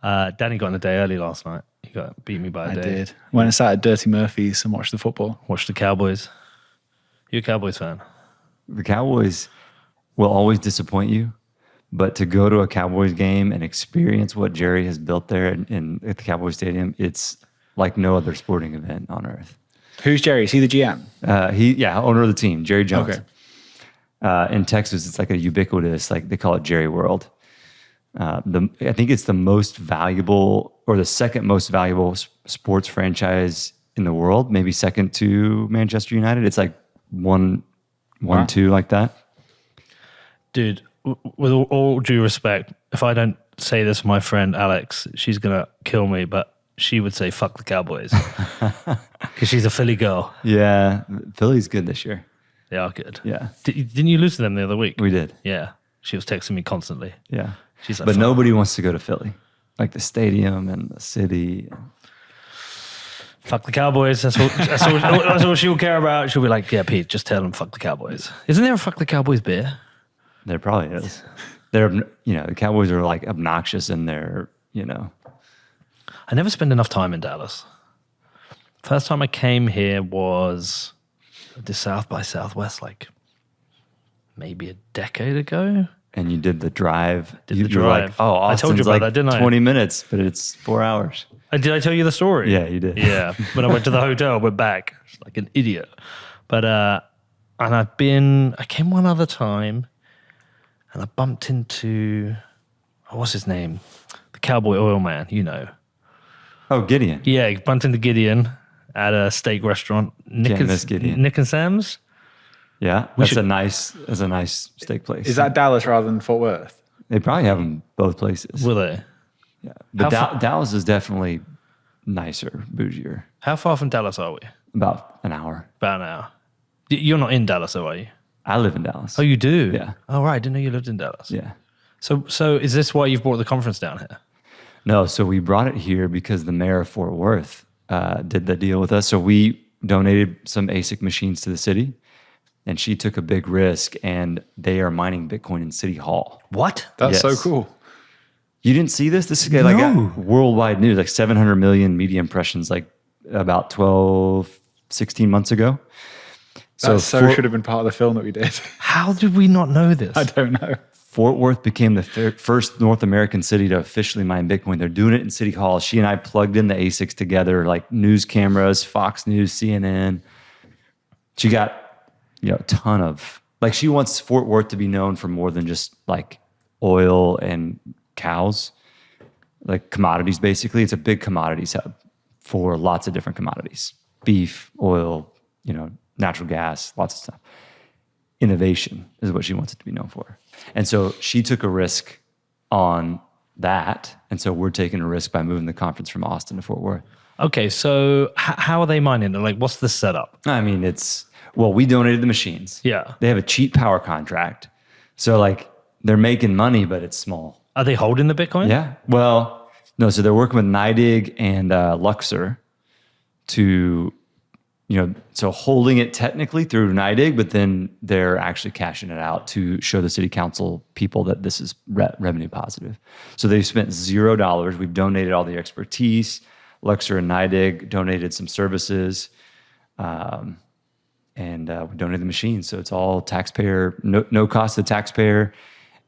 Danny got in the day early last night. He beat me by a day. I did. Went and sat at Dirty Murphy's and watched the football. Watched the Cowboys. You a Cowboys fan? The Cowboys will always disappoint you, but to go to a Cowboys game and experience what Jerry has built there at the Cowboys Stadium, it's like no other sporting event on earth. Who's Jerry? Is he the GM? Owner of the team, Jerry Jones. Okay. In Texas, it's like a ubiquitous, like they call it Jerry World. I think it's the most valuable or the second most valuable sports franchise in the world, maybe second to Manchester United. It's like one, two like that. Dude, with all due respect, if I don't say this to my friend Alex, she's going to kill me, but she would say, fuck the Cowboys. Because she's a Philly girl. Yeah, Philly's good this year. They are good. Yeah. Didn't you lose to them the other week? We did. Yeah. She was texting me constantly. Yeah. She's like, but nobody wants to go to Philly. Like the stadium and the city. Fuck the Cowboys. That's all she'll care about. She'll be like, yeah, Pete, just tell them fuck the Cowboys. Isn't there a fuck the Cowboys beer? There probably is. The Cowboys are like obnoxious in their, I never spend enough time in Dallas. First time I came here was the South by Southwest, like maybe a decade ago. And you did the drive. You were like, oh, Austin's I told you about that, didn't I? 20 minutes, but it's 4 hours. Did I tell you the story? Yeah, you did. Yeah. When I went to the hotel, went back like an idiot. But, and I came one other time and I bumped into, what's his name? The Cowboy Oil Man, Oh, Gideon. Yeah, bumped into Gideon at a steak restaurant. Can't miss Gideon. Nick and Sam's. Yeah, that's a nice steak place. Is that Dallas rather than Fort Worth? They probably have them both places. Will they? Yeah, but Dallas is definitely nicer, bougier. How far from Dallas are we? About an hour. About an hour. You're not in Dallas, though, are you? I live in Dallas. Oh, you do? Yeah. Oh, right. I didn't know you lived in Dallas. Yeah. So is this why you've brought the conference down here? No, so we brought it here because the mayor of Fort Worth did the deal with us. So we donated some ASIC machines to the city, and she took a big risk, and they are mining Bitcoin in City Hall. What? That's so cool. You didn't see this? This is like worldwide news, like 700 million media impressions, like about 12, 16 months ago. That should have been part of the film that we did. How did we not know this? I don't know. Fort Worth became the first North American city to officially mine Bitcoin. They're doing it in City Hall. She and I plugged in the ASICs together, like news cameras, Fox News, CNN. She got a ton of, like, she wants Fort Worth to be known for more than just like oil and cows, like commodities. Basically, it's a big commodities hub for lots of different commodities: beef, oil, natural gas, lots of stuff. Innovation is what she wants it to be known for. And so she took a risk on that. And so we're taking a risk by moving the conference from Austin to Fort Worth. Okay, so how are they mining it? Like, what's the setup? I mean, we donated the machines. Yeah. They have a cheap power contract. So like they're making money, but it's small. Are they holding the Bitcoin? Yeah. Well, no. So they're working with NYDIG and Luxor to, so holding it technically through NYDIG, but then they're actually cashing it out to show the city council people that this is revenue positive. So they've spent $0. We've donated all the expertise. Luxor and NYDIG donated some services. And we donated the machines. So it's all taxpayer, no cost to the taxpayer.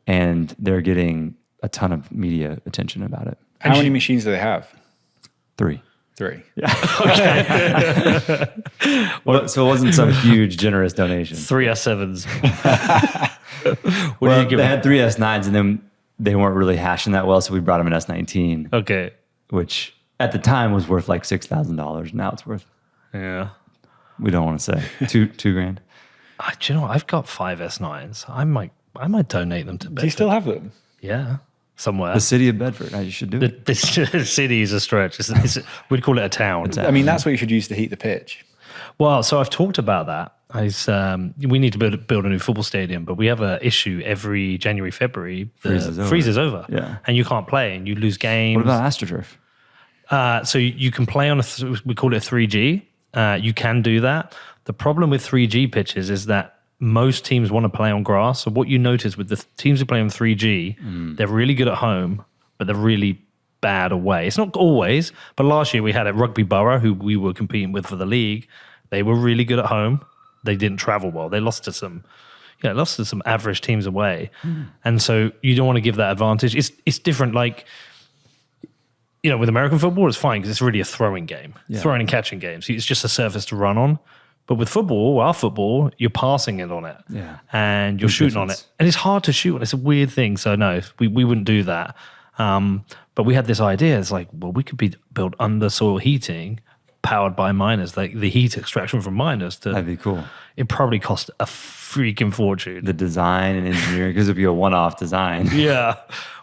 And they're getting a ton of media attention about it. How many machines do they have? 3. 3. Yeah. Okay. Well, so it wasn't some huge, generous donation. 3 S7s. They had 3 S9s, and then they weren't really hashing that well, so we brought them an S19. Okay. Which at the time was worth like $6,000. Now it's worth, we don't want to say, $2,000. Do you know what? I've got 5 S9s. I might donate them to Bedford. Do you still have them? Yeah. Somewhere. The city of Bedford. You should do it. The city is a stretch. We'd call it a town. I mean, that's what you should use to heat the pitch. Well, so I've talked about that. We need to build a new football stadium, but we have an issue every January, February. Freezes over. Yeah. And you can't play and you lose games. What about AstroTurf? So you can play on we call it 3G. You can do that. The problem with 3G pitches is that most teams want to play on grass. So what you notice with the teams who play on 3G, they're really good at home, but they're really bad away. It's not always, but last year we had at Rugby Borough, who we were competing with for the league. They were really good at home. They didn't travel well. They lost to some average teams away. And so you don't want to give that advantage. It's different. Like, with American football, it's fine because it's really a throwing game, throwing and catching game. So it's just a surface to run on. But with football, our football, you're passing it on it, and you're shooting on it, and it's hard to shoot on. It's a weird thing. So no, we wouldn't do that. But we had this idea. It's like, well, we could build under soil heating powered by miners, like the heat extraction from miners. That'd be cool. It probably cost a freaking fortune. The design and engineering, because it'd be a one-off design. Yeah.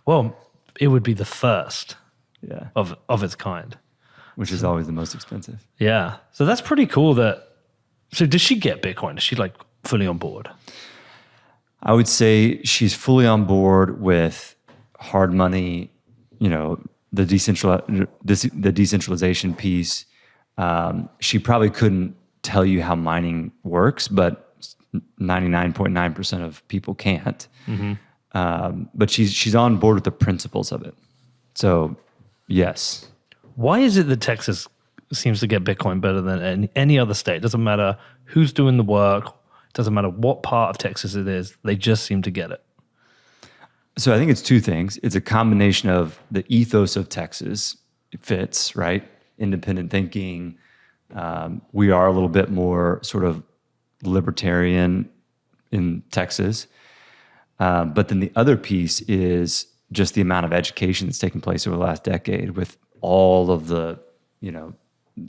Well, it would be the first Yeah. of its kind. Which is always the most expensive. Yeah. So that's pretty cool so does she get Bitcoin? Is she like fully on board? I would say she's fully on board with hard money, the decentralization piece. She probably couldn't tell you how mining works, but 99.9% of people can't. But she's on board with the principles of it. So, yes. Why is it that Texas seems to get Bitcoin better than any other state? Doesn't matter who's doing the work. Doesn't matter what part of Texas it is. They just seem to get it. So I think it's two things. It's a combination of the ethos of Texas. It fits, right? Independent thinking. We are a little bit more sort of libertarian in Texas. But then the other piece is just the amount of education that's taken place over the last decade with all of the,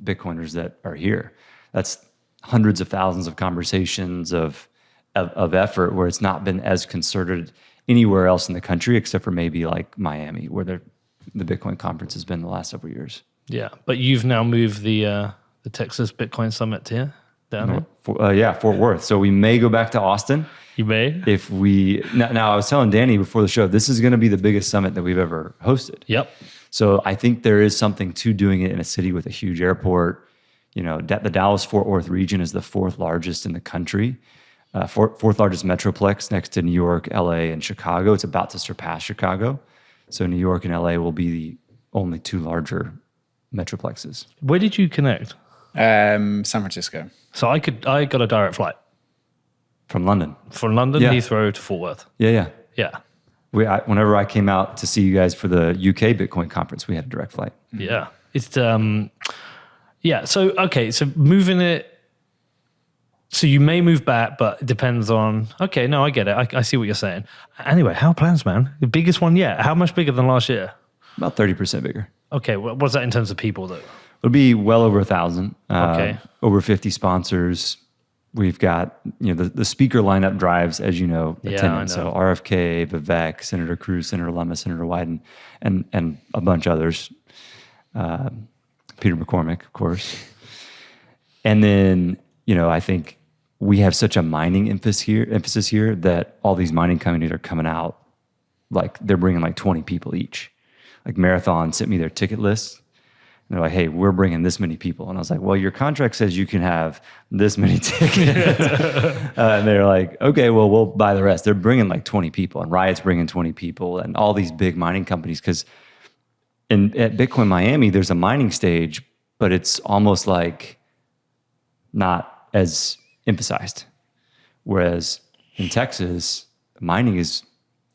Bitcoiners that are here. That's hundreds of thousands of conversations of effort where it's not been as concerted anywhere else in the country except for maybe like Miami, where the Bitcoin conference has been the last several years. Yeah, but you've now moved the Texas Bitcoin Summit here down here. Fort Worth. So we may go back to Austin. You may. If we now I was telling Danny before the show, this is going to be the biggest summit that we've ever hosted. Yep. So I think there is something to doing it in a city with a huge airport. The Dallas-Fort Worth region is the fourth largest in the country, fourth largest metroplex next to New York, LA, and Chicago. It's about to surpass Chicago. So New York and LA will be the only two larger metroplexes. Where did you connect? San Francisco. So I got a direct flight. From London. From London, Yeah. Heathrow to Fort Worth. Yeah. Yeah. Whenever I came out to see you guys for the UK Bitcoin conference, we had a direct flight. Yeah. It's So moving it. So you may move back, but it depends on. Okay, no, I get it. I see what you're saying. Anyway, how are plans, man? The biggest one yet. How much bigger than last year? About 30% bigger. Okay, what's that in terms of people though? It'll be well over 1,000. Okay. Over 50 sponsors. We've got, the speaker lineup drives, as you know, attendance. I know. So RFK, Vivek, Senator Cruz, Senator Lummis, Senator Wyden, and a bunch others. Peter McCormick, of course. And then, I think we have such a mining emphasis here that all these mining companies are coming out like they're bringing like 20 people each. Like Marathon sent me their ticket list. And they're like, hey, we're bringing this many people. And I was like, well, your contract says you can have this many tickets. And they're like, okay, well, we'll buy the rest. They're bringing like 20 people, and Riot's bringing 20 people, and all these big mining companies. Because at Bitcoin Miami, there's a mining stage, but it's almost like not as emphasized. Whereas in Texas, mining is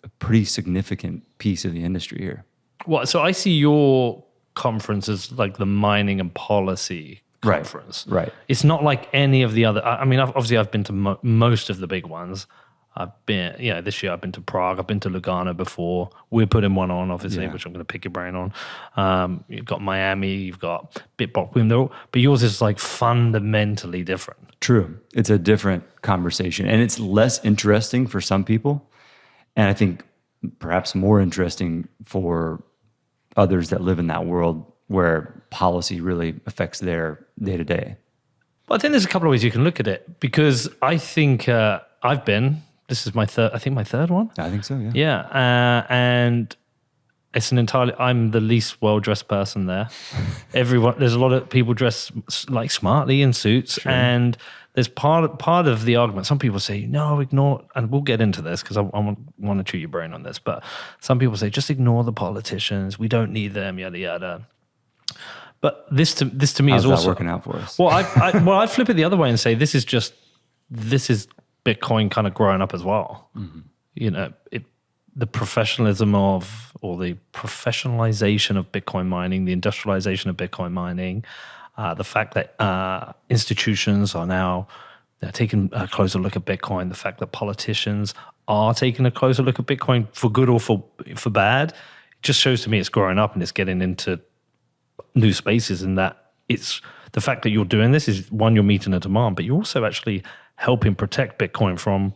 a pretty significant piece of the industry here. Well, so I see your conference as like the mining and policy conference. Right. It's not like any of the other. I mean, obviously, I've been to most of the big ones. I've been, this year I've been to Prague. I've been to Lugano before. We're putting one on, obviously, which I'm going to pick your brain on. You've got Miami. You've got Bitbox. But yours is like fundamentally different. True. It's a different conversation, and it's less interesting for some people, and I think perhaps more interesting for others that live in that world where policy really affects their day-to-day. Well, I think there's a couple of ways you can look at it, because I think this is my third one. I think so, yeah. Yeah, and it's I'm the least well-dressed person there. There's a lot of people dressed like smartly in suits, and there's part of the argument. Some people say, no, ignore, and we'll get into this because I want to chew your brain on this. But some people say, just ignore the politicians. We don't need them, yada yada. But this to me How's is also that working out for us? Well, I flip it the other way and say this is Bitcoin kind of growing up as well. Mm-hmm. You know, the professionalism of, or the professionalization of Bitcoin mining, the industrialization of Bitcoin mining, the fact that institutions are now taking a closer look at Bitcoin, the fact that politicians are taking a closer look at Bitcoin for good or for bad, it just shows to me it's growing up and it's getting into new spaces, and that it's the fact that you're doing this is, one, you're meeting a demand, but you're also actually helping protect Bitcoin from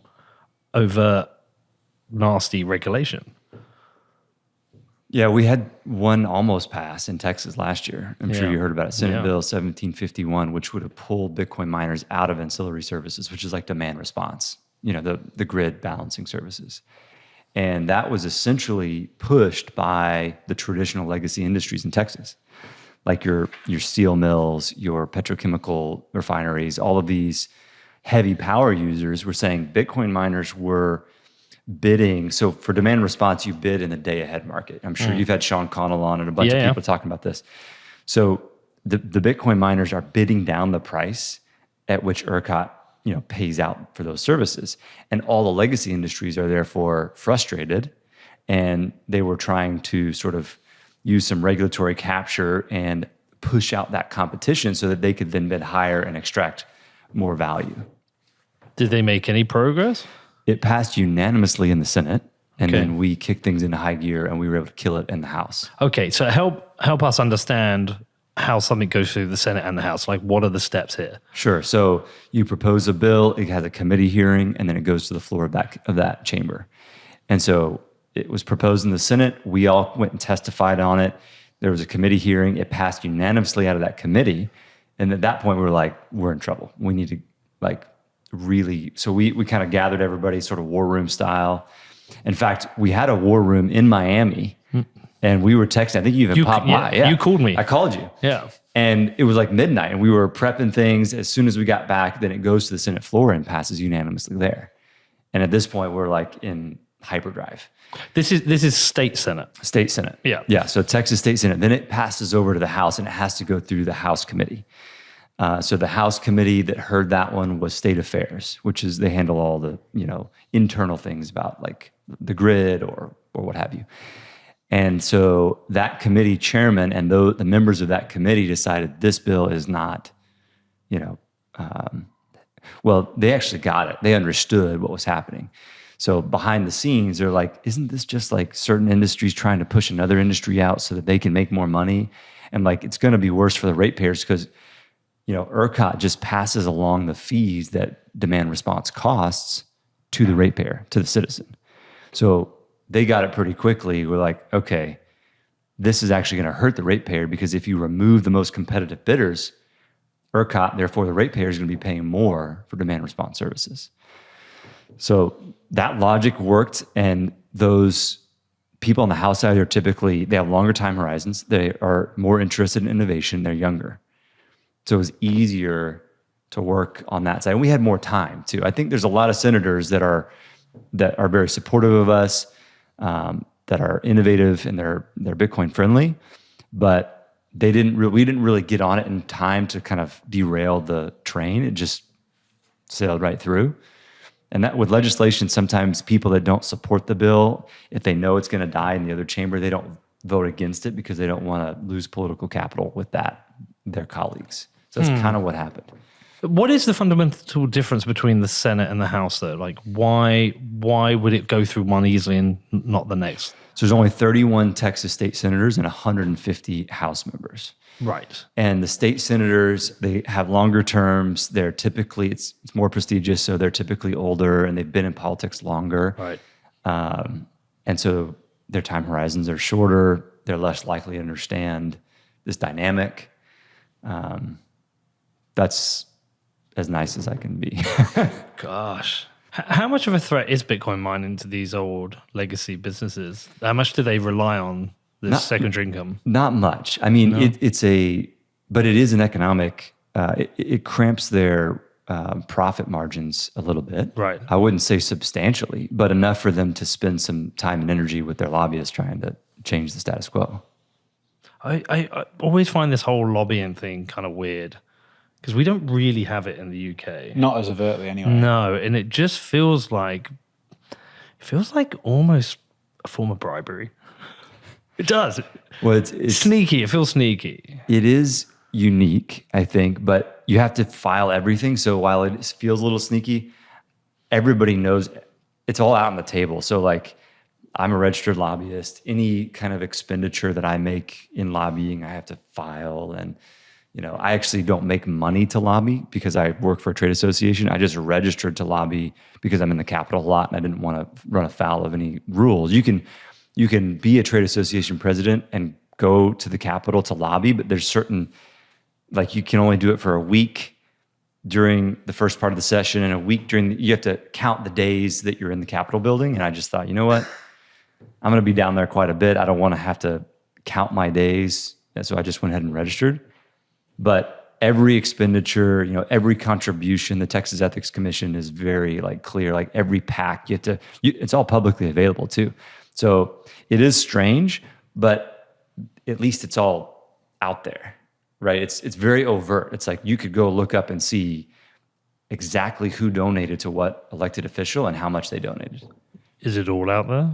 over nasty regulation. Yeah, we had one almost pass in Texas last year. I'm sure you heard about it. Senate Bill 1751, which would have pulled Bitcoin miners out of ancillary services, which is like demand response, you know, the grid balancing services. And that was essentially pushed by the traditional legacy industries in Texas, like your steel mills, your petrochemical refineries. All of these heavy power users were saying Bitcoin miners were bidding. So for demand response, you bid in the day ahead market. I'm sure you've had Sean Connell on and a bunch of people talking about this. So the Bitcoin miners are bidding down the price at which ERCOT, you know, pays out for those services. And all the legacy industries are therefore frustrated, and they were trying to sort of use some regulatory capture and push out that competition so that they could then bid higher and extract more value. Did they make any progress? It passed unanimously in the Senate, and then we kicked things into high gear, and we were able to kill it in the House. Okay, so help us understand how something goes through the Senate and the House. Like, what are the steps here? Sure. So you propose a bill, it has a committee hearing, and then it goes to the floor of that chamber. And so it was proposed in the Senate. We all went and testified on it. There was a committee hearing. It passed unanimously out of that committee. And at that point, we were like, we're in trouble. We need to really, so we kind of gathered everybody sort of war room style. In fact, we had a war room in Miami, and we were texting. I think you even popped by. Yeah, you called me. I called you. Yeah. And it was like midnight, and we were prepping things. As soon as we got back, then it goes to the Senate floor and passes unanimously there. And at this point, we're like in hyperdrive. This is state Senate. State Senate. Yeah. Yeah. So Texas State Senate. Then it passes over to the House, and it has to go through the House committee. So the House committee that heard that one was State Affairs, which is they handle all the, you know, internal things about like the grid or what have you. And so that committee chairman and the members of that committee decided this bill is not, you know, well, they actually got it. They understood what was happening. So behind the scenes, they're like, isn't this just like certain industries trying to push another industry out so that they can make more money? And like, it's going to be worse for the ratepayers because, you know, ERCOT just passes along the fees that demand response costs to the ratepayer, to the citizen. So they got it pretty quickly. We're like, okay, this is actually going to hurt the ratepayer because if you remove the most competitive bidders, ERCOT, therefore the ratepayer is going to be paying more for demand response services. So that logic worked, and those people on the House side are typically, they have longer time horizons. They are more interested in innovation. They're younger. So it was easier to work on that side. And we had more time too. I think there's a lot of senators that are very supportive of us, that are innovative and they're Bitcoin friendly, but we didn't really get on it in time to kind of derail the train. It just sailed right through. And that with legislation, sometimes people that don't support the bill, if they know it's going to die in the other chamber, they don't vote against it because they don't want to lose political capital with their colleagues. So that's kind of what happened. What is the fundamental difference between the Senate and the House, though? Like, why would it go through one easily and not the next? So there's only 31 Texas state senators and 150 House members. Right. And the state senators, they have longer terms. They're typically, it's more prestigious, so they're typically older and they've been in politics longer. Right. And so their time horizons are shorter. They're less likely to understand this dynamic. That's as nice as I can be. Gosh. How much of a threat is Bitcoin mining to these old legacy businesses? How much do they rely on this secondary income? Not much. I mean, but it is an economic, it cramps their profit margins a little bit. Right. I wouldn't say substantially, but enough for them to spend some time and energy with their lobbyists trying to change the status quo. I always find this whole lobbying thing kind of weird because we don't really have it in the UK. Not as overtly anyway. No, and it just feels like almost a form of bribery. It does. Well, it's sneaky. It feels sneaky. It is unique, I think, but you have to file everything. So while it feels a little sneaky, everybody knows it's all out on the table. So like, I'm a registered lobbyist. Any kind of expenditure that I make in lobbying, I have to file. And, I actually don't make money to lobby because I work for a trade association. I just registered to lobby because I'm in the Capitol a lot and I didn't want to run afoul of any rules. You can be a trade association president and go to the Capitol to lobby, but there's certain, like you can only do it for a week during the first part of the session and a week you have to count the days that you're in the Capitol building. And I just thought, you know what? I'm going to be down there quite a bit. I don't want to have to count my days. And so I just went ahead and registered. But every expenditure, every contribution, the Texas Ethics Commission is very clear. Like every PAC, it's all publicly available too. So it is strange, but at least it's all out there, right? It's very overt. It's like you could go look up and see exactly who donated to what elected official and how much they donated. Is it all out there?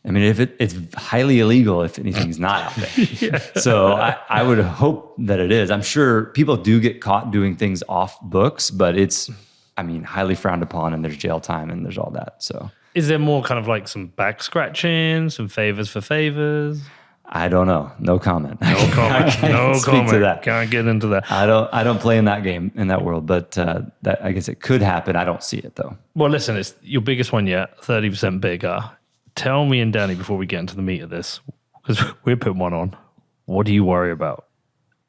I mean, if it's highly illegal if anything's not out there. Yeah. So I would hope that it is. I'm sure people do get caught doing things off books, but it's, highly frowned upon and there's jail time and there's all that. So is there more kind of like some back scratching, some favors for favors? I don't know. No comment. No comment. No comment. To that. Can't get into that. I don't play in that game, in that world, but that I guess it could happen. I don't see it though. Well, listen, it's your biggest one yet, 30% bigger. Tell me and Danny before we get into the meat of this, because we're putting one on. What do you worry about?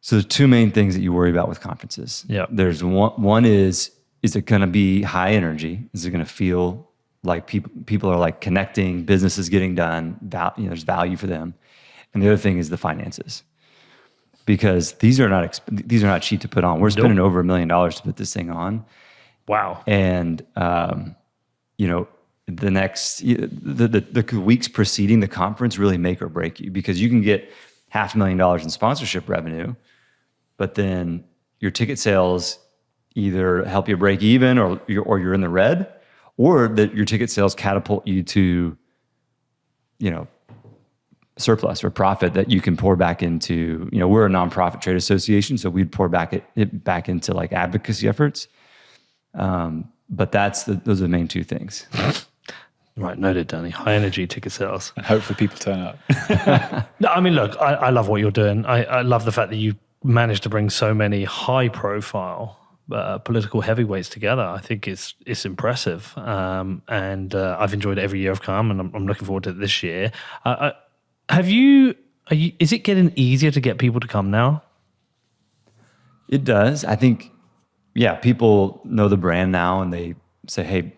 So there's two main things that you worry about with conferences. Yeah. There's one is it going to be high energy? Is it going to feel like people are like connecting, business is getting done, there's value for them. And the other thing is the finances. Because these are not cheap to put on. We're spending over $1 million to put this thing on. Wow. And the weeks preceding the conference really make or break you, because you can get $500,000 in sponsorship revenue, but then your ticket sales either help you break even or you're in the red, or that your ticket sales catapult you to, surplus or profit that you can pour back into, we're a nonprofit trade association, so we'd pour it back into like advocacy efforts. But those are the main two things. Right, noted, Danny. High energy ticket sales. And hopefully people turn up. No, I mean, look, I love what you're doing. I love the fact that you managed to bring so many high profile political heavyweights together. I think it's impressive. And I've enjoyed it every year I've come, and I'm looking forward to it this year. Is it getting easier to get people to come now? It does. I think, people know the brand now and they say, hey,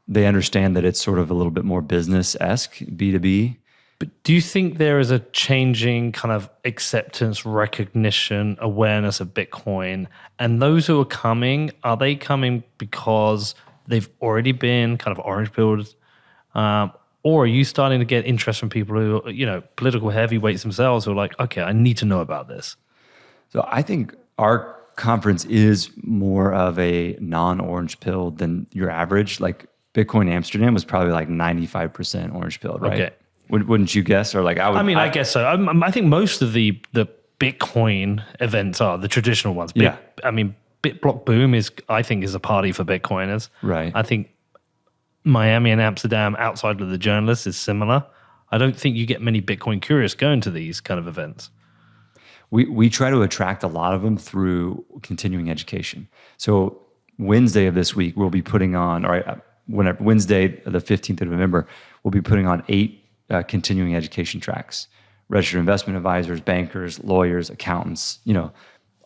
they understand that it's sort of a little bit more business-esque, B2B. But do you think there is a changing kind of acceptance, recognition, awareness of Bitcoin? And those who are coming, are they coming because they've already been kind of orange-pilled? Or are you starting to get interest from people who, political heavyweights themselves who are like, okay, I need to know about this? So I think our conference is more of a non-orange pill than your average. Like Bitcoin Amsterdam was probably like 95% orange pill, right? Okay. Wouldn't you guess? Or like I guess so. I think most of the Bitcoin events are the traditional ones. BitBlock Boom is a party for Bitcoiners. Right. I think Miami and Amsterdam, outside of the journalists, is similar. I don't think you get many Bitcoin curious going to these kind of events. We try to attract a lot of them through continuing education. So Wednesday of this week, we'll be putting on, Wednesday, the 15th of November, we'll be putting on 8 continuing education tracks. Registered investment advisors, bankers, lawyers, accountants,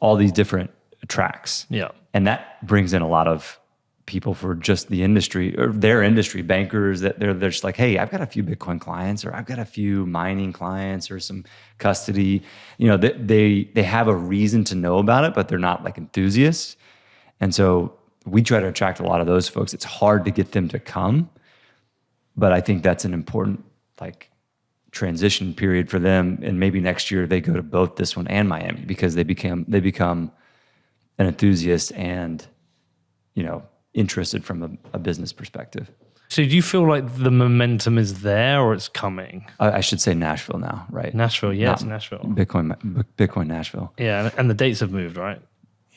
all these different tracks. Yeah. And that brings in a lot of people for just the industry or their industry, bankers, that they're just like, hey, I've got a few Bitcoin clients, or I've got a few mining clients, or some custody. They have a reason to know about it, but they're not like enthusiasts. And so we try to attract a lot of those folks. It's hard to get them to come, but I think that's an important like transition period for them. And maybe next year they go to both this one and Miami because they become an enthusiast and, you know, interested from a business perspective. So do you feel like the momentum is there or it's coming? I should say Nashville now, right? Nashville, yeah, it's Not Nashville. Bitcoin Nashville. Yeah, and the dates have moved, right?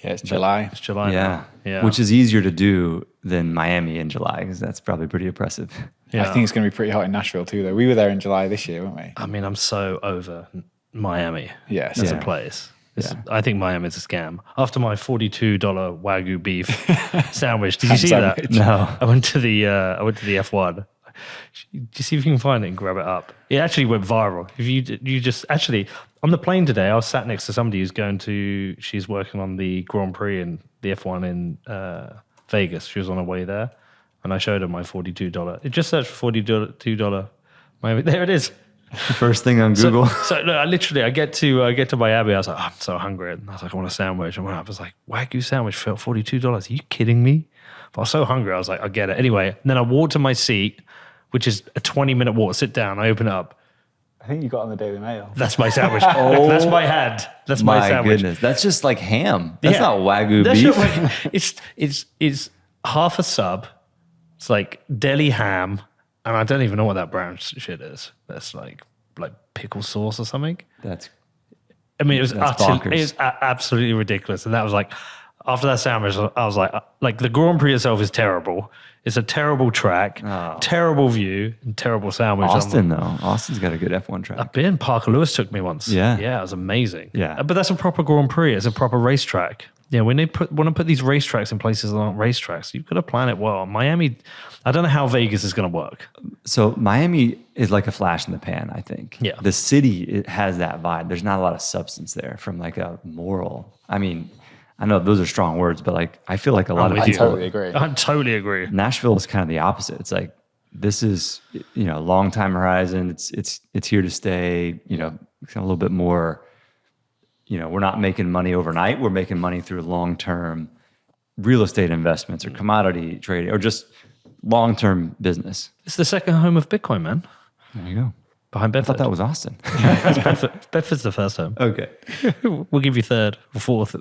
Yeah, it's July. It's July Yeah. now. Yeah. Which is easier to do than Miami in July because that's probably pretty oppressive. Yeah. I think it's going to be pretty hot in Nashville too, though. We were there in July this year, weren't we? I mean, I'm so over Miami. Yes. As Yeah. a place. Yeah. I think Miami's a scam. After my $42 Wagyu beef sandwich, did you see Sandwich. that? No. I went to the F1. Do you see if you can find it and grab it up? It actually went viral. If you just actually on the plane today, I was sat next to somebody she's working on the Grand Prix and the F1 in Vegas. She was on her way there, and I showed her my $42. It just searched for $42. There it is. First thing on Google. So no, I get to Miami. I was like, oh, I'm so hungry, and I was like, I want a sandwich. And when I was like, Wagyu sandwich for $42. Are you kidding me? But I was so hungry. I was like, I get it. Anyway, and then I walked to my seat, which is a 20-minute walk. Sit down. I open it up. I think you got on the Daily Mail. That's my sandwich. That's my hand. That's my My sandwich. goodness. That's just like ham. That's Yeah. not Wagyu That's beef. not like- it's half a sub. It's like deli ham, and I don't even know what that brown shit is. That's like pickle sauce or something. That's I mean, it was bonkers. absolutely ridiculous. And that was like, after that sandwich, I was like the Grand Prix itself is terrible. It's a terrible track, terrible view, and terrible sandwich. Austin, though. Austin's got a good F1 track. I've been. Parker Lewis took me once. Yeah. Yeah, it was amazing. Yeah. But that's a proper Grand Prix. It's a proper racetrack. Yeah, when they want to put these racetracks in places that aren't racetracks, you've got to plan it well. Miami, I don't know how Vegas is going to work. So Miami is like a flash in the pan, I think. Yeah. The city, it has that vibe. There's not a lot of substance there from like a moral. I mean, I know those are strong words, but like I feel like a lot of with I you. people. totally agree. I totally agree. Nashville is kind of the opposite. It's like this is, you know, long time horizon. It's here to stay. You know, it's a little bit more. You know, we're not making money overnight. We're making money through long-term real estate investments or commodity trading or just long-term business. It's the second home of Bitcoin, man. There you go. Behind I Bedford. thought that was Austin. Bedford's the first home. Okay. We'll give you third or fourth.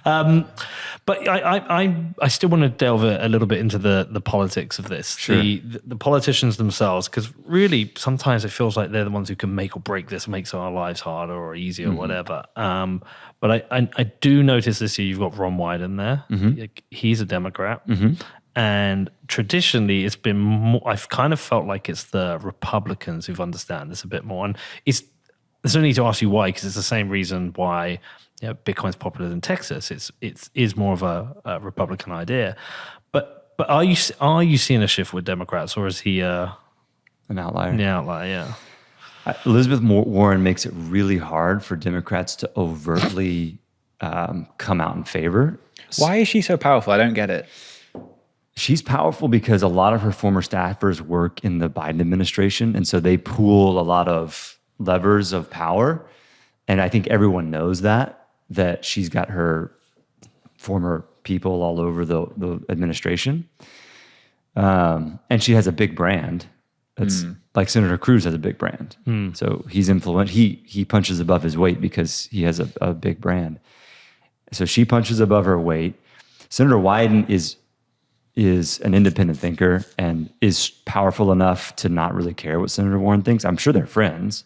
But I still want to delve a little bit into the politics of this. Sure. The politicians themselves, because really sometimes it feels like they're the ones who can make or break this, makes our lives harder or easier or whatever. But I do notice this year you've got Ron Wyden in there. He's a Democrat. And traditionally, it's been more, I've kind of felt like it's the Republicans who've understand this a bit more. And there's no need to ask you why, because it's the same reason why Bitcoin's popular in Texas. It is more of a Republican idea. But are you seeing a shift with Democrats, or is he An outlier. an outlier? Yeah. Elizabeth Warren makes it really hard for Democrats to overtly come out in favor. Why is she so powerful? I don't get it. She's powerful because a lot of her former staffers work in the Biden administration, and so they pool a lot of levers of power. And I think everyone knows that she's got her former people all over the administration. And she has a big brand. It's like Senator Cruz has a big brand. So he's influential. He punches above his weight because he has a big brand. So she punches above her weight. Senator Wyden is an independent thinker and is powerful enough to not really care what Senator Warren thinks. I'm sure they're friends,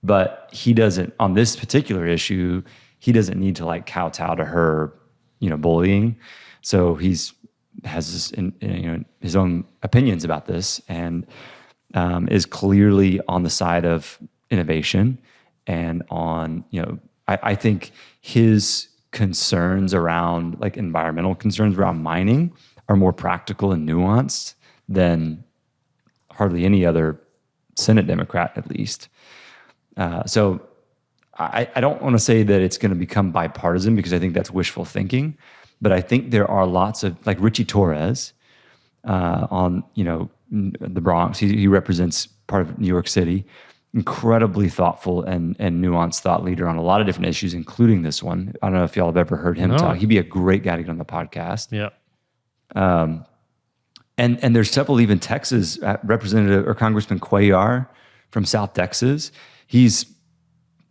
but he doesn't, on this particular issue, he doesn't need to like kowtow to her, bullying. So has his own opinions about this and is clearly on the side of innovation and on, I think his concerns around like environmental concerns around mining are more practical and nuanced than hardly any other Senate Democrat, at least. So I don't want to say that it's going to become bipartisan because I think that's wishful thinking, but I think there are lots of, like Richie Torres on, the Bronx, he represents part of New York City. incredibly thoughtful and nuanced thought leader on a lot of different issues, including this one. I don't know if y'all have ever heard him talk. He'd be a great guy to get on the podcast. Yeah. And there's several, even Texas Representative or Congressman Cuellar from South Texas. He's,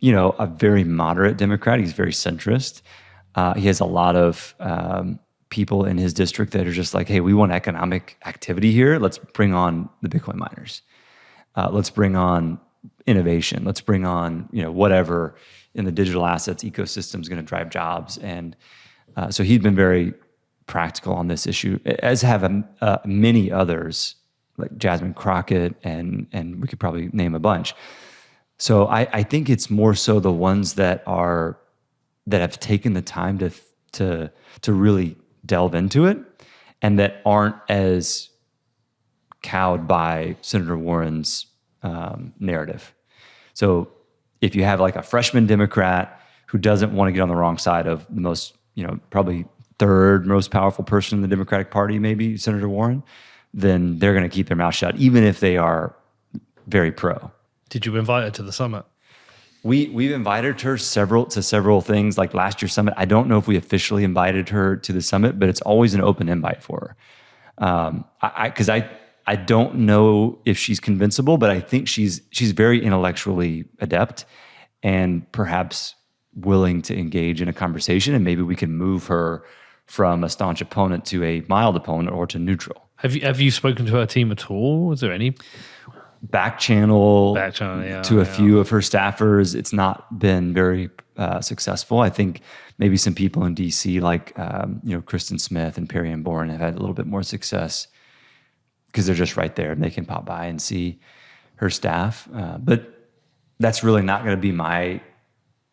a very moderate Democrat. He's very centrist. He has a lot of people in his district that are just like, hey, we want economic activity here. Let's bring on the Bitcoin miners. Let's bring on innovation. Let's bring on, whatever in the digital assets ecosystem is going to drive jobs. And so he's been very practical on this issue, as have many others, like Jasmine Crockett, and we could probably name a bunch. So I think it's more so the ones that have taken the time to really delve into it, and that aren't as cowed by Senator Warren's narrative. So if you have like a freshman Democrat who doesn't want to get on the wrong side of the most, probably third most powerful person in the Democratic Party, maybe Senator Warren, then they're going to keep their mouth shut, even if they are very pro. Did you invite her to the summit? We've invited her to several things, like last year's summit. I don't know if we officially invited her to the summit, but it's always an open invite for her. Because I don't know if she's convincible, but I think she's very intellectually adept and perhaps willing to engage in a conversation, and maybe we can move her from a staunch opponent to a mild opponent or to neutral. Have you spoken to her team at all? Is there any back channel yeah, to a few of her staffers? It's not been very successful. I think maybe some people in DC, like Kristen Smith and Perry and Bourne, have had a little bit more success because they're just right there and they can pop by and see her staff. But that's really not going to be my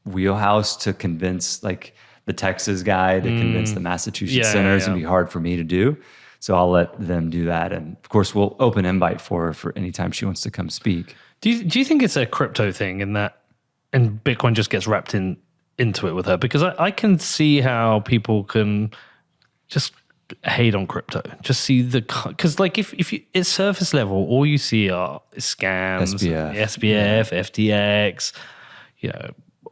wheelhouse to convince, like the Texas guy to convince the Massachusetts senators. It'd be hard for me to do. So I'll let them do that. And of course, we'll open invite for her for any time she wants to come speak. Do you think it's a crypto thing in that, and Bitcoin just gets wrapped into it with her? Because I can see how people can just hate on crypto. Just see because like if you, it's surface level, all you see are scams, SBF, FTX,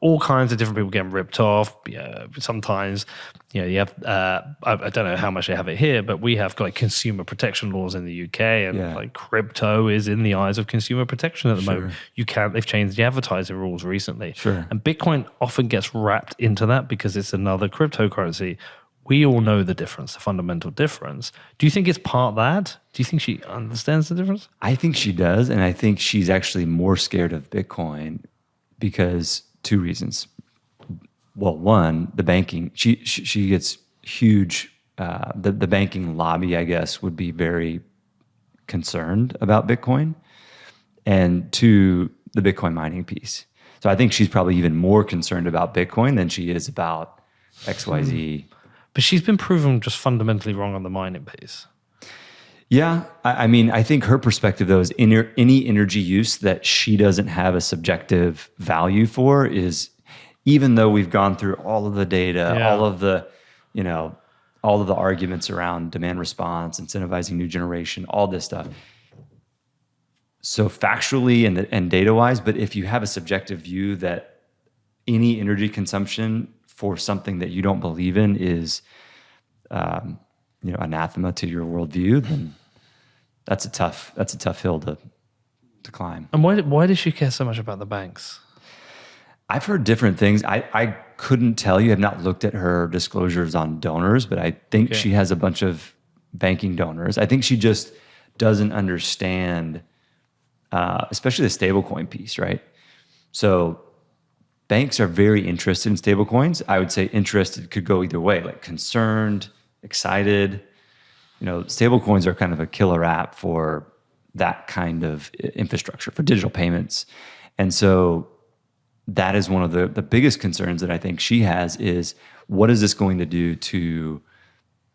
all kinds of different people getting ripped off. Sometimes, you have, I don't know how much they have it here, but we have like consumer protection laws in the UK, and like crypto is in the eyes of consumer protection at the moment. They've changed the advertising rules recently. And Bitcoin often gets wrapped into that because it's another cryptocurrency. We all know the difference, the fundamental difference. Do you think it's part that? Do you think she understands the difference? I think she does. And I think she's actually more scared of Bitcoin because two reasons. Well, one, the banking, she gets huge, the banking lobby, I guess, would be very concerned about Bitcoin. And two, the Bitcoin mining piece. So I think she's probably even more concerned about Bitcoin than she is about XYZ. But she's been proven just fundamentally wrong on the mining piece. Yeah. I mean, I think her perspective, though, is any energy use that she doesn't have a subjective value for is, even though we've gone through all of the data, all of the arguments around demand response, incentivizing new generation, all this stuff. So factually and data-wise, but if you have a subjective view that any energy consumption for something that you don't believe in is, anathema to your worldview, then that's a tough hill to climb. And why does she care so much about the banks? I've heard different things. I couldn't tell you. I've not looked at her disclosures on donors, but I think she has a bunch of banking donors. I think she just doesn't understand, especially the stablecoin piece, right? So banks are very interested in stablecoins. I would say interested could go either way, like concerned, excited. Stablecoins are kind of a killer app for that kind of infrastructure, for digital payments. And so that is one of the biggest concerns that I think she has is, what is this going to do to,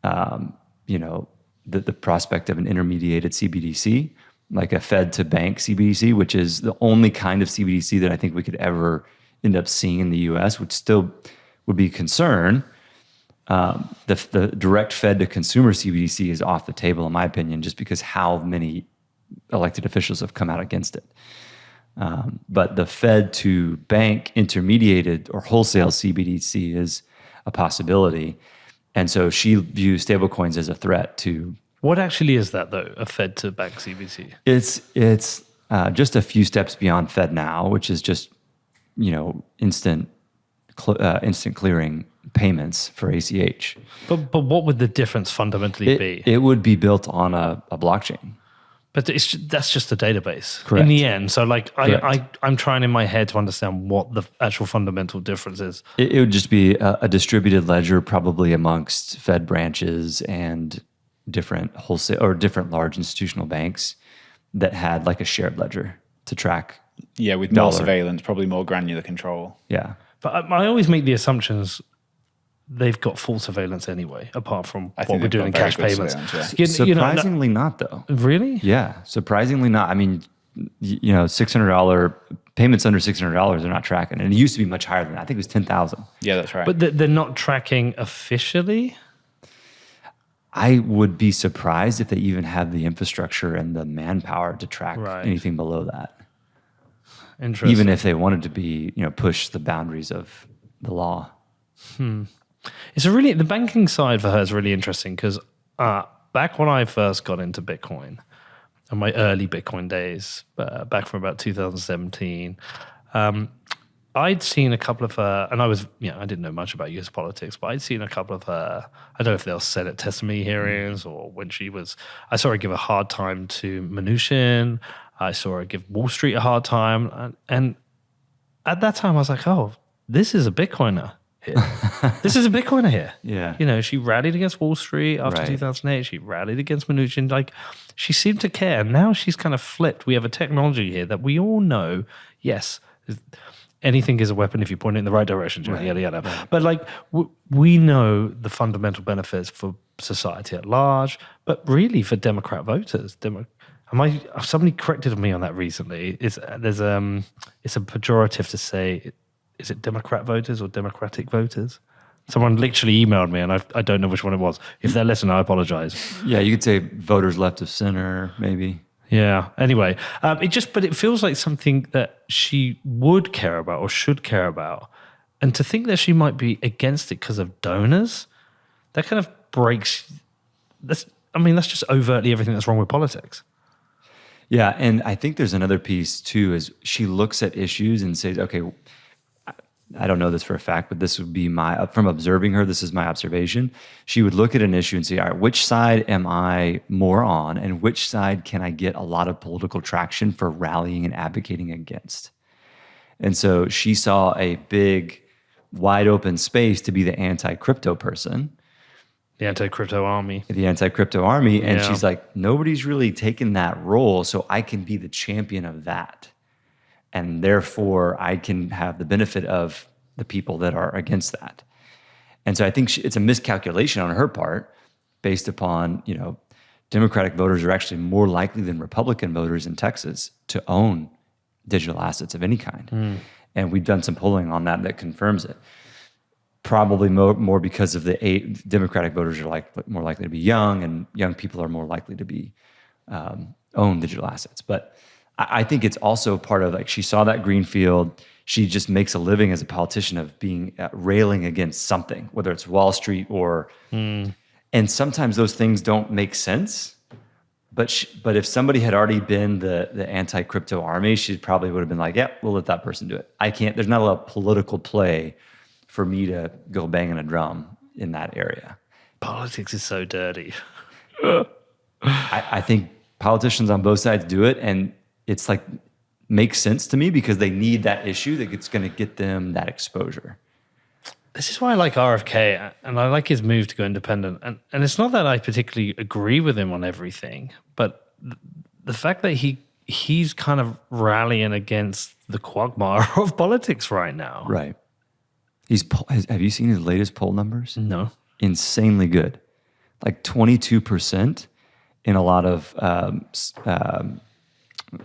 the prospect of an intermediated CBDC, like a Fed to bank CBDC, which is the only kind of CBDC that I think we could ever end up seeing in the US, which still would be a concern. The direct Fed to consumer CBDC is off the table, in my opinion, just because how many elected officials have come out against it. But the Fed to bank intermediated or wholesale CBDC is a possibility. And so she views stablecoins as a threat to. What actually is that, though, a Fed to bank CBDC? It's just a few steps beyond Fed now, which is just, instant clearing payments for ACH. But what would the difference fundamentally be? It would be built on a blockchain. But that's just a database. Correct. In the end. So Correct. I'm trying in my head to understand what the actual fundamental difference is. It would just be a distributed ledger, probably amongst Fed branches and different wholesale or different large institutional banks that had like a shared ledger to track. Yeah, with more surveillance, probably more granular control. Yeah. But I always make the assumptions they've got full surveillance anyway, apart from what we're doing in cash payments. Surprisingly not, though. Really? Yeah, surprisingly not. I mean, $600 payments under $600 they're not tracking, and it used to be much higher than that. I think it was 10,000. Yeah, that's right. But they're not tracking officially. I would be surprised if they even have the infrastructure and the manpower to track anything below that. Interesting. Even if they wanted to be, push the boundaries of the law. It's the banking side for her is really interesting because back when I first got into Bitcoin, in my early Bitcoin days, back from about 2017, I'd seen a couple of her, and I didn't know much about US politics, but I'd seen a couple of her, I don't know if they were Senate testimony hearings or when I saw her give a hard time to Mnuchin. I saw her give Wall Street a hard time. And at that time, I was like, oh, this is a Bitcoiner here. This is a Bitcoiner here. Yeah. She rallied against Wall Street after 2008. She rallied against Mnuchin. Like, she seemed to care. And now she's kind of flipped. We have a technology here that we all know, yes, anything is a weapon if you point it in the right direction, yada, yada. Right. But like, we know the fundamental benefits for society at large, but really for Democrat voters. Somebody corrected me on that recently. It's a pejorative to say, is it Democrat voters or Democratic voters? Someone literally emailed me, and I don't know which one it was. If they're listening, I apologize. Yeah, you could say voters left of center, maybe. Yeah. Anyway, but it feels like something that she would care about or should care about, and to think that she might be against it because of donors, that kind of breaks. That's just overtly everything that's wrong with politics. Yeah, and I think there's another piece too, is she looks at issues and says, okay, I don't know this for a fact, but this would be from observing her, this is my observation. She would look at an issue and say, all right, which side am I more on and which side can I get a lot of political traction for rallying and advocating against? And so she saw a big, wide open space to be the anti-crypto person. The anti-crypto army. And she's like, nobody's really taken that role, so I can be the champion of that. And therefore, I can have the benefit of the people that are against that. And so I think it's a miscalculation on her part based upon, Democratic voters are actually more likely than Republican voters in Texas to own digital assets of any kind. And we've done some polling on that confirms it. Probably more because of the Democratic voters are more likely to be young, and young people are more likely to be own digital assets. But I think it's also part of she saw that green field. She just makes a living as a politician of being railing against something, whether it's Wall Street or, and sometimes those things don't make sense. But if somebody had already been the anti-crypto army, she probably would have been like, yeah, we'll let that person do it. There's not a lot of political play for me to go banging a drum in that area. Politics is so dirty. I think politicians on both sides do it, and it's makes sense to me because they need that issue that's going to get them that exposure. This is why I like RFK, and I like his move to go independent. And it's not that I particularly agree with him on everything, but the fact that he's kind of rallying against the quagmire of politics right now. Right. Have you seen his latest poll numbers? No. Insanely good. 22% in a lot of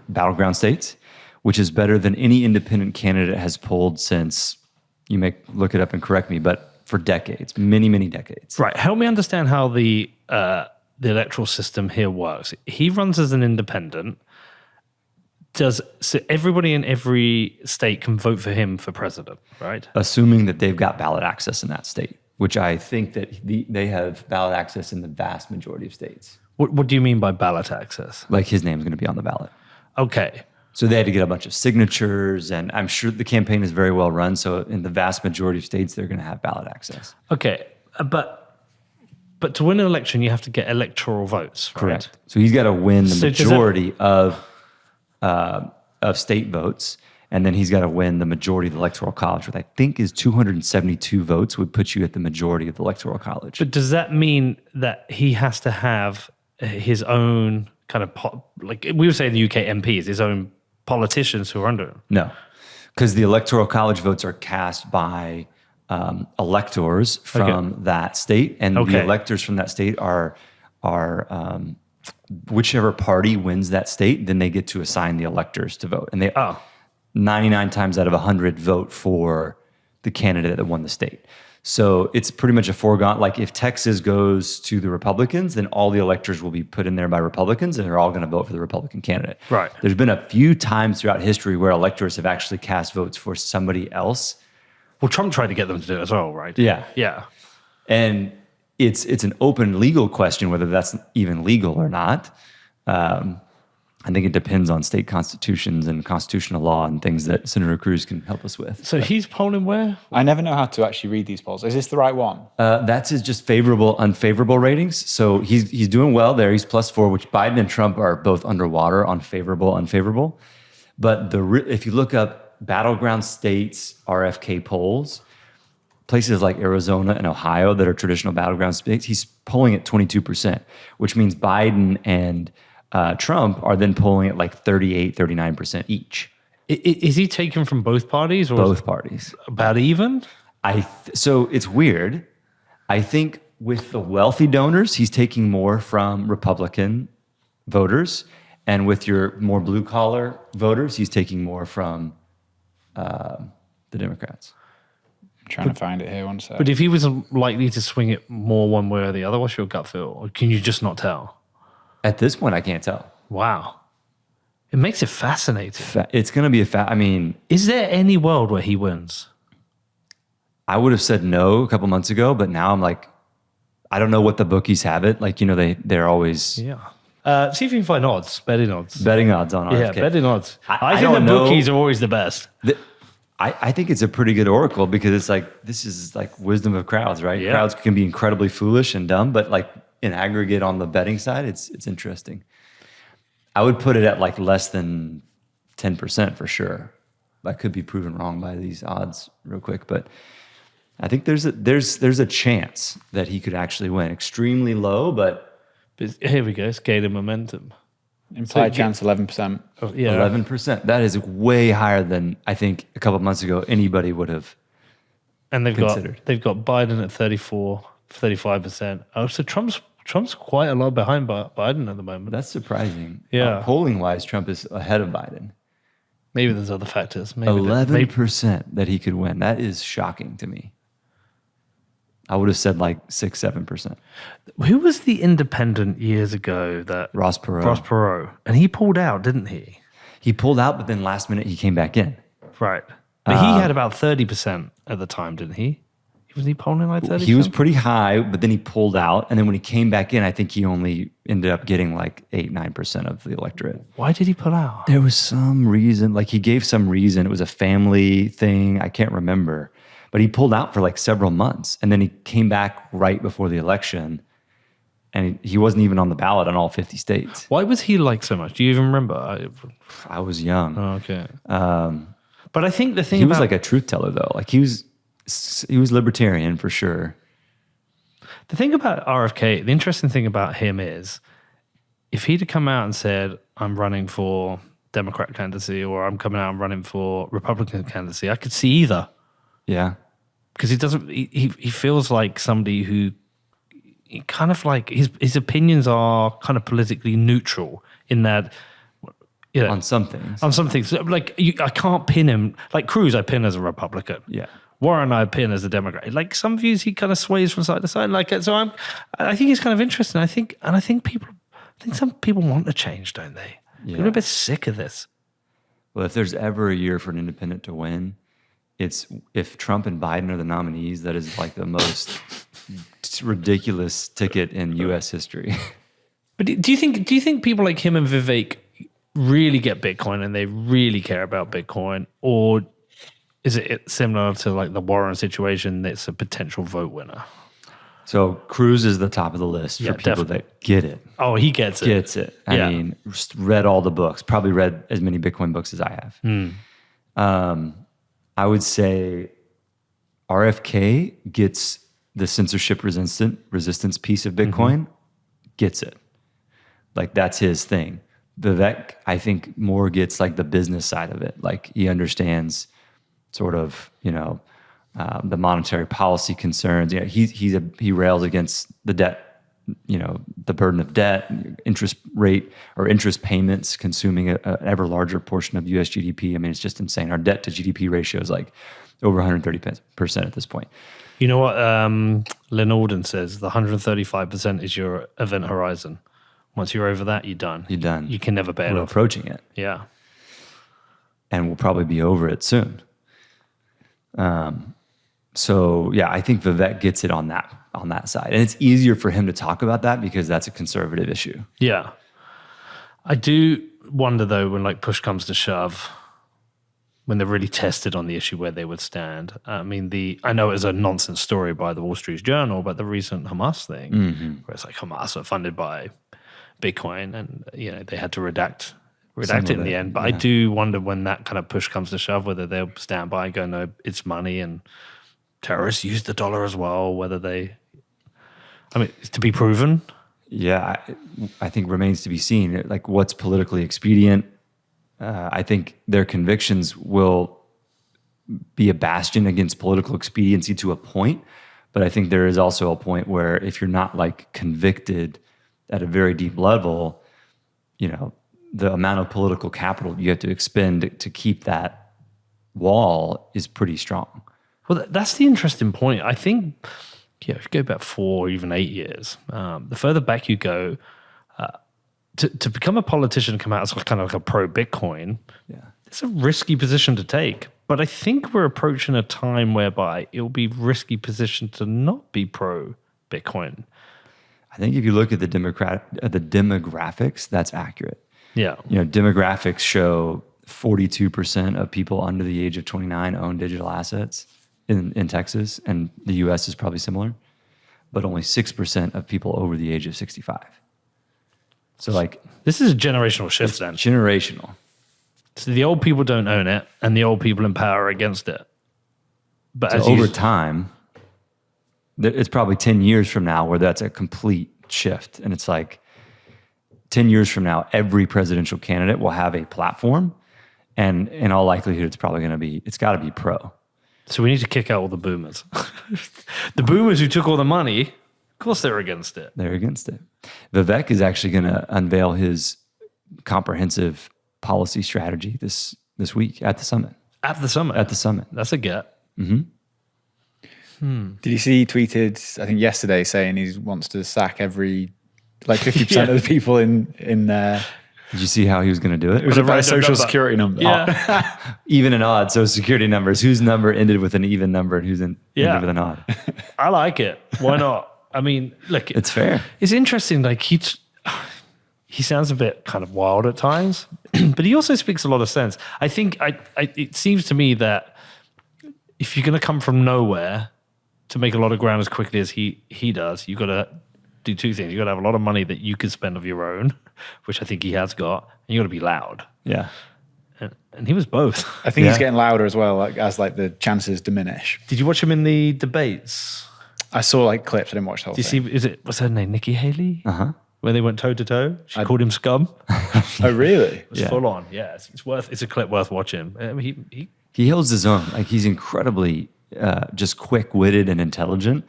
battleground states, which is better than any independent candidate has polled since, you may look it up and correct me, but for decades, many, many decades. Right. Help me understand how the electoral system here works. He runs as an independent. So everybody in every state can vote for him for president, right? Assuming that they've got ballot access in that state, which I think that they have ballot access in the vast majority of states. What do you mean by ballot access? Like his name's going to be on the ballot. Okay. So they had to get a bunch of signatures, and I'm sure the campaign is very well run. So in the vast majority of states, they're going to have ballot access. Okay, but to win an election, you have to get electoral votes, right? Correct. So he's got to win the So does that- majority of state votes, and then he's got to win the majority of the electoral college, which I think is 272 votes would put you at the majority of the electoral college. But does that mean that he has to have his own kind of like we would say in the UK MPs, his own politicians who are under him? No, because the electoral college votes are cast by electors from that state, and the electors from that state are whichever party wins that state, then they get to assign the electors to vote, and they 99 times out of 100 vote for the candidate that won the state. So it's pretty much a foregone. Like if Texas goes to the Republicans, then all the electors will be put in there by Republicans, and they're all going to vote for the Republican candidate. Right. There's been a few times throughout history where electors have actually cast votes for somebody else. Well, Trump tried to get them to do it as well, right? Yeah. Yeah. And it's an open legal question whether that's even legal or not. I think it depends on state constitutions and constitutional law and things that Senator Cruz can help us with. So he's polling where? I never know how to actually read these polls. Is this the right one? That's his just favorable, unfavorable ratings. So he's doing well there. He's +4, which Biden and Trump are both underwater on favorable, unfavorable. But if you look up battleground states RFK polls, places like Arizona and Ohio that are traditional battleground states, he's polling at 22%, which means Biden and Trump are then polling at like 38, 39% each. Is he taken from both parties? Or Both parties. about even? So it's weird. I think with the wealthy donors, he's taking more from Republican voters. And with your more blue collar voters, he's taking more from the Democrats. I'm trying to find it here one sec. But if he was likely to swing it more one way or the other, what's your gut feel? Or can you just not tell? At this point, I can't tell. Wow. It makes it fascinating. It's going to be I mean, Is there any world where he wins? I would have said no a couple months ago, but now I'm like, I don't know what the bookies have it. Like, they're always See if you can find odds, betting odds. betting odds on RFK. Yeah, betting odds. I think don't the know. bookies are always the best. I think it's a pretty good oracle because it's like, this is like wisdom of crowds, right? Yeah. Crowds can be incredibly foolish and dumb, but like in aggregate on the betting side, it's interesting. I would put it at like less than 10% for sure. I could be proven wrong by these odds real quick, but I think there's a chance that he could actually win. Extremely low, but Here we go. It's gaining momentum. Implied chance 11%. Oh, yeah. 11%. That is way higher than I think a couple months ago anybody would have. And they've considered. got Biden at 35%. Oh, so Trump's quite a lot behind Biden at the moment. That's surprising. Yeah. Polling wise, Trump is ahead of Biden. Maybe there's other factors. Maybe 11% that he could win. That is shocking to me. I would have said like 6-7%. Who was the independent years ago that Ross Perot. Ross Perot, and he pulled out, didn't he? He pulled out, but then last minute he came back in. Right, but he had about 30% at the time, didn't he? Was he polling like 30%? He was pretty high, but then he pulled out, and then when he came back in, I think he only ended up getting like 8-9% of the electorate. Why did he pull out? There was some reason, like he gave some reason. It was a family thing. I can't remember. But he pulled out for like several months, and then he came back right before the election, and he wasn't even on the ballot in all 50 states. Why was he liked so much? Do you even remember? I was young. Oh, okay. But I think the thing He was like a truth teller, though. Like he was libertarian for sure. The thing about RFK, the interesting thing about him is, if he'd have come out and said, "I'm running for Democrat candidacy," or "I'm coming out and running for Republican candidacy," I could see either. Yeah. Because he doesn't. He feels like somebody who, kind of like his opinions are kind of politically neutral in that. On some things. On some things, like I can't pin him. Like Cruz, I pin as a Republican. Yeah. Warren, I pin as a Democrat. Like some views, he kind of sways from side to side. Like so, I think it's kind of interesting. I think some people want to change, don't they? Yeah. We're a bit sick of this. Well, if there's ever a year for an independent to win, it's if Trump and Biden are the nominees. That is like the most ridiculous ticket in U.S. history. But do you think people like him and Vivek really get Bitcoin and they really care about Bitcoin, or is it similar to like the Warren situation? That's a potential vote winner. So Cruz is the top of the list for people that get it. Oh, he gets it. Gets it. I mean, just read all the books. Probably read as many Bitcoin books as I have. I would say RFK gets the censorship resistance piece of Bitcoin. Gets it. Like that's his thing. Vivek, I think, more gets like the business side of it. Like he understands sort of, the monetary policy concerns. He rails against the debt, the burden of debt, interest rate or interest payments consuming an ever larger portion of U.S. GDP. I mean, it's just insane. Our debt to GDP ratio is like over 130% at this point. You know what Lynn Alden says? The 135% is your event horizon. Once you're over that, you're done. You're done. You can never pay it We're off. approaching it. Yeah. And we'll probably be over it soon. So yeah, I think Vivek gets it on that side. And it's easier for him to talk about that because that's a conservative issue. Yeah. I do wonder though, when like push comes to shove, when they're really tested on the issue where they would stand. I mean, I know it was a nonsense story by the Wall Street Journal, but the recent Hamas thing, where it's like Hamas are funded by Bitcoin and, they had to redact it in the end. But I do wonder when that kind of push comes to shove, whether they'll stand by and go, no, it's money and terrorists use the dollar as well, it's to be proven. Yeah, I think remains to be seen. Like what's politically expedient. I think their convictions will be a bastion against political expediency to a point. But I think there is also a point where if you're not like convicted at a very deep level, the amount of political capital you have to expend to keep that wall is pretty strong. Well, that's the interesting point. I think, if you go back 4 or even 8 years, the further back you go, to become a politician, come out as kind of like a pro-Bitcoin, it's a risky position to take. But I think we're approaching a time whereby it'll be risky position to not be pro-Bitcoin. I think if you look at the demographics, that's accurate. Yeah. Demographics show 42% of people under the age of 29 own digital assets in Texas, and the U.S. is probably similar, but only 6% of people over the age of 65. So like this is a generational shift then. Generational. So the old people don't own it and the old people in power are against it. But so over time, it's probably 10 years from now where that's a complete shift. And it's like 10 years from now, every presidential candidate will have a platform. And in all likelihood, it's got to be pro. So we need to kick out all the boomers. The boomers who took all the money, of course they're against it. They're against it. Vivek is actually going to unveil his comprehensive policy strategy this week at the summit. At the summit? At the summit. That's a get. Did you see he tweeted, I think yesterday, saying he wants to sack every, 50% of the people in Did you see how he was going to do it? It was about a social security number. Yeah. Even and odd social security numbers. Whose number ended with an even number and whose ended with an odd? I like it. Why not? I mean, look. It's fair. It's interesting. Like he sounds a bit kind of wild at times, but he also speaks a lot of sense. I think it seems to me that if you're going to come from nowhere to make a lot of ground as quickly as he does, you've got to do two things. You've got to have a lot of money that you can spend of your own, which I think he has got, and you've got to be loud. Yeah. And he was both. I think he's getting louder as well, as the chances diminish. Did you watch him in the debates? I saw clips. I didn't watch the whole thing. Did you see? What's her name? Nikki Haley. Where they went toe to toe. She called him scum. Oh, really? It was full on. Yeah, it's a clip worth watching. He holds his own. He's incredibly just quick-witted and intelligent.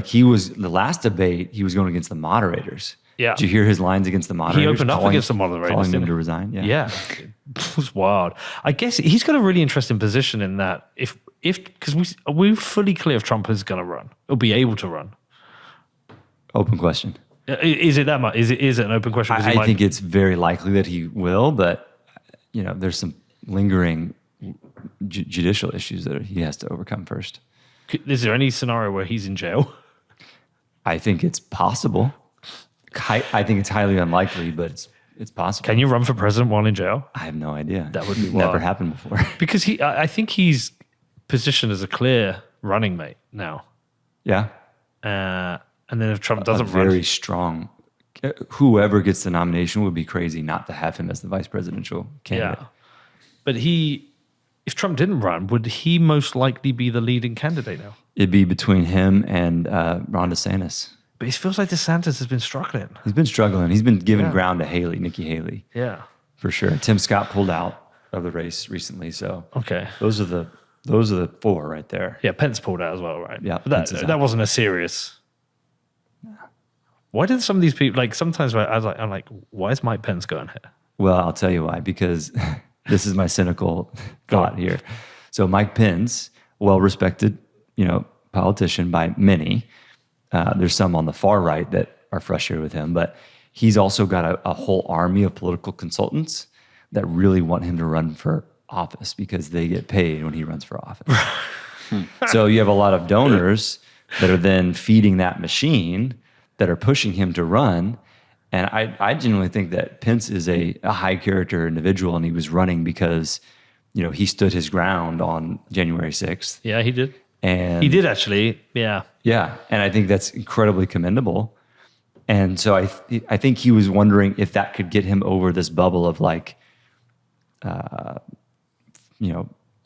He was the last debate. He was going against the moderators. Yeah. Did you hear his lines against the moderators? He opened up against the moderators, calling them to resign. Yeah. It was wild. I guess he's got a really interesting position in that because we're fully clear if Trump is going to run or be able to run. Open question. Is it that much? Is it an open question? I think it's very likely that he will, but there's some lingering judicial issues that he has to overcome first. Is there any scenario where he's in jail? I think it's possible. I think it's highly unlikely, but it's possible. Can you run for president while in jail? I have no idea. That would be never wild. happened before. Because I think he's positioned as a clear running mate now. Yeah. And then if Trump doesn't very run, strong. Whoever gets the nomination would be crazy not to have him as the vice presidential candidate. yeah. But if Trump didn't run, would he most likely be the leading candidate now? It'd be between him and Ron DeSantis. But it feels like DeSantis has been struggling. He's been struggling. He's been giving ground to Nikki Haley. Yeah. For sure. Tim Scott pulled out of the race recently, so Okay. those are the four right there. Yeah, Pence pulled out as well, right? Yeah, But Pence is that out. wasn't a serious. Why did some of these people like? Sometimes I'm like, why is Mike Pence going here? Well, I'll tell you why, because this is my cynical thought here. So Mike Pence, well-respected, politician by many. There's some on the far right that are frustrated with him, but he's also got a whole army of political consultants that really want him to run for office because they get paid when he runs for office. So you have a lot of donors that are then feeding that machine that are pushing him to run. And I genuinely think that Pence is a high character individual, and he was running because, he stood his ground on January 6th. Yeah, he did. And He did actually. Yeah. yeah, and I think that's incredibly commendable. And so I think he was wondering if that could get him over this bubble of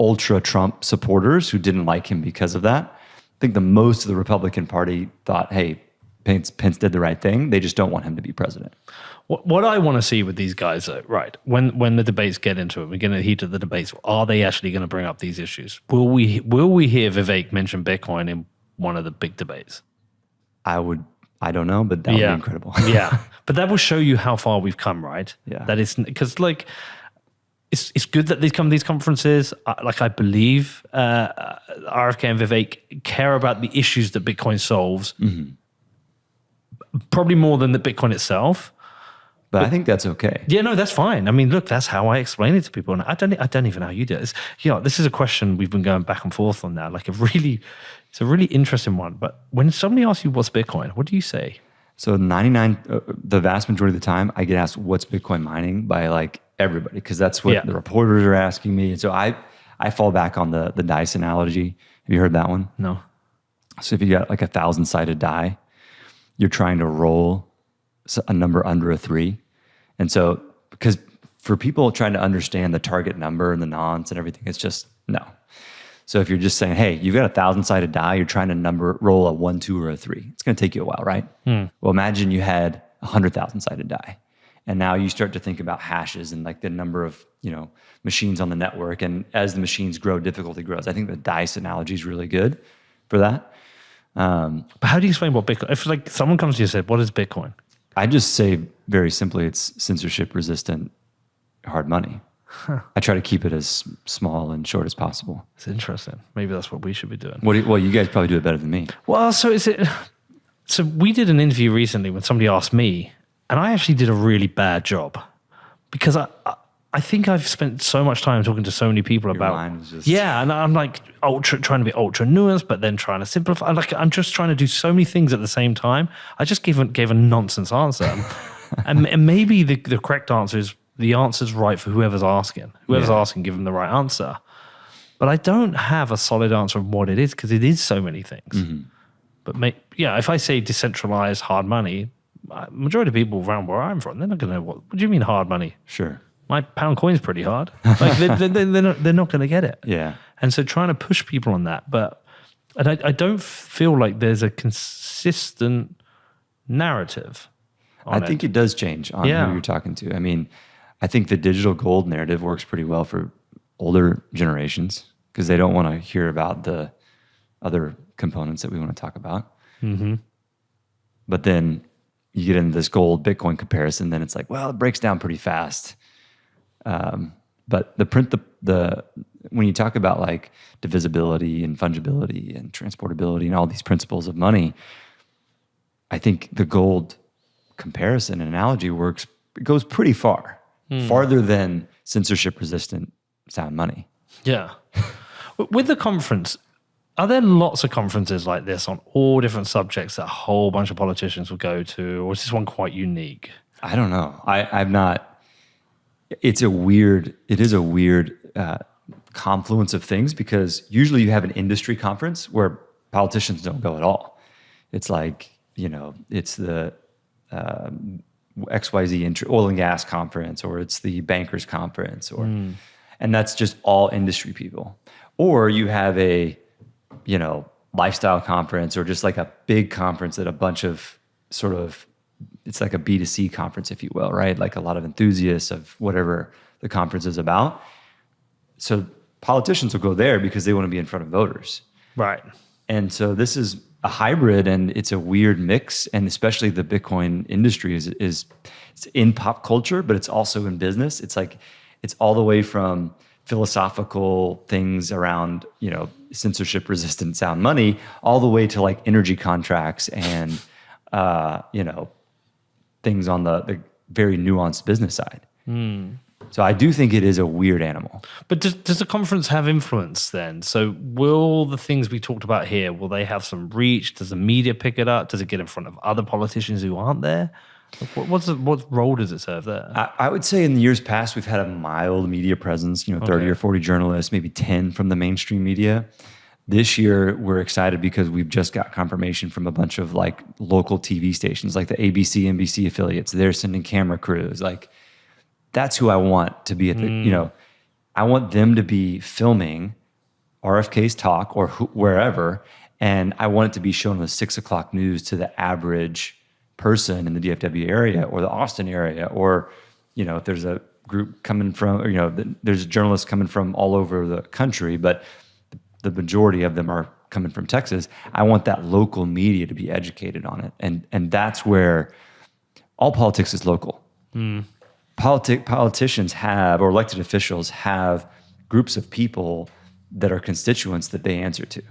ultra Trump supporters who didn't like him because of that. I think the most of the Republican Party thought, hey, Pence did the right thing. They just don't want him to be president. What I want to see with these guys, though, right? When the debates get into it, we get in the heat of the debates. Are they actually going to bring up these issues? Will we hear Vivek mention Bitcoin in one of the big debates? I don't know, but that would be incredible. Yeah, but that will show you how far we've come, right? Yeah. That is because it's good that these come to these conferences. I believe RFK and Vivek care about the issues that Bitcoin solves, probably more than the Bitcoin itself. But I think that's okay. Yeah, no, that's fine. I mean, look, that's how I explain it to people, and I don't even know how you do it. This is a question we've been going back and forth on now. It's a really interesting one. But when somebody asks you what's Bitcoin, what do you say? So the vast majority of the time, I get asked what's Bitcoin mining by everybody, because that's what the reporters are asking me. And so I fall back on the dice analogy. Have you heard that one? No. So if you got 1,000-sided die, you're trying to roll a number under a 3. And so, because for people trying to understand the target number and the nonce and everything, it's just no. So if you're just saying, hey, you've got a 1,000-sided die, you're trying to roll a 1, 2, or a 3. It's going to take you a while, right? Well, imagine you had a 100,000-sided die, and now you start to think about hashes and the number of machines on the network. And as the machines grow, difficulty grows. I think the dice analogy is really good for that. But how do you explain what Bitcoin? If someone comes to you and said, "What is Bitcoin?" I just say very simply, it's censorship-resistant hard money. I try to keep it as small and short as possible. It's interesting. Maybe that's what we should be doing. Well, you guys probably do it better than me. Well, so we did an interview recently when somebody asked me, and I actually did a really bad job because I think I've spent so much time talking to so many people about mind was just- and I'm trying to be ultra nuanced, but then trying to simplify. I'm just trying to do so many things at the same time. I just gave a nonsense answer, and maybe the correct answer is the answer's right for whoever's asking. Whoever's asking, give them the right answer. But I don't have a solid answer of what it is because it is so many things. But if I say decentralized hard money, majority of people around where I'm from, they're not going to know what do you mean hard money? Sure. My pound coin's pretty hard. They're not going to get it. Yeah. And so trying to push people on that, I don't feel like there's a consistent narrative. I think it does change on who you're talking to. I mean, I think the digital gold narrative works pretty well for older generations because they don't want to hear about the other components that we want to talk about. But then you get into this gold Bitcoin comparison, then it's it breaks down pretty fast. But when you talk about divisibility and fungibility and transportability and all these principles of money, I think the gold comparison and analogy goes pretty far, farther than censorship resistant sound money. Yeah. With the conference, are there lots of conferences like this on all different subjects that a whole bunch of politicians will go to, or is this one quite unique? I don't know. I'm not. It is a weird confluence of things, because usually you have an industry conference where politicians don't go at all. It's like, it's the XYZ oil and gas conference, or it's the bankers conference, and that's just all industry people. Or you have a, lifestyle conference, or just like a big conference that a bunch of sort of, it's like a B2C conference, if you will, right? Like a lot of enthusiasts of whatever the conference is about. So politicians will go there because they want to be in front of voters. Right. And so this is a hybrid, and it's a weird mix. And especially the Bitcoin industry is it's in pop culture, but it's also in business. It's like, it's all the way from philosophical things around, censorship resistant sound money, all the way to like energy contracts and, things on the very nuanced business side. So I do think it is a weird animal. But does the conference have influence then? So will the things we talked about here, will they have some reach? Does the media pick it up? Does it get in front of other politicians who aren't there? What role does it serve there? I would say in the years past, we've had a mild media presence, 30 or 40 journalists, maybe 10 from the mainstream media. This year, we're excited because we've just got confirmation from a bunch of like local TV stations, like the ABC, NBC affiliates. They're sending camera crews. Like, that's who I want to be at the, I want them to be filming RFK's talk or wherever, and I want it to be shown on the 6 o'clock news to the average person in the DFW area or the Austin area, or, if there's a group coming from, or, there's journalists coming from all over the country, but the majority of them are coming from Texas. I want that local media to be educated on it. And that's where all politics is local. Politicians have, or elected officials have, groups of people that are constituents that they answer to.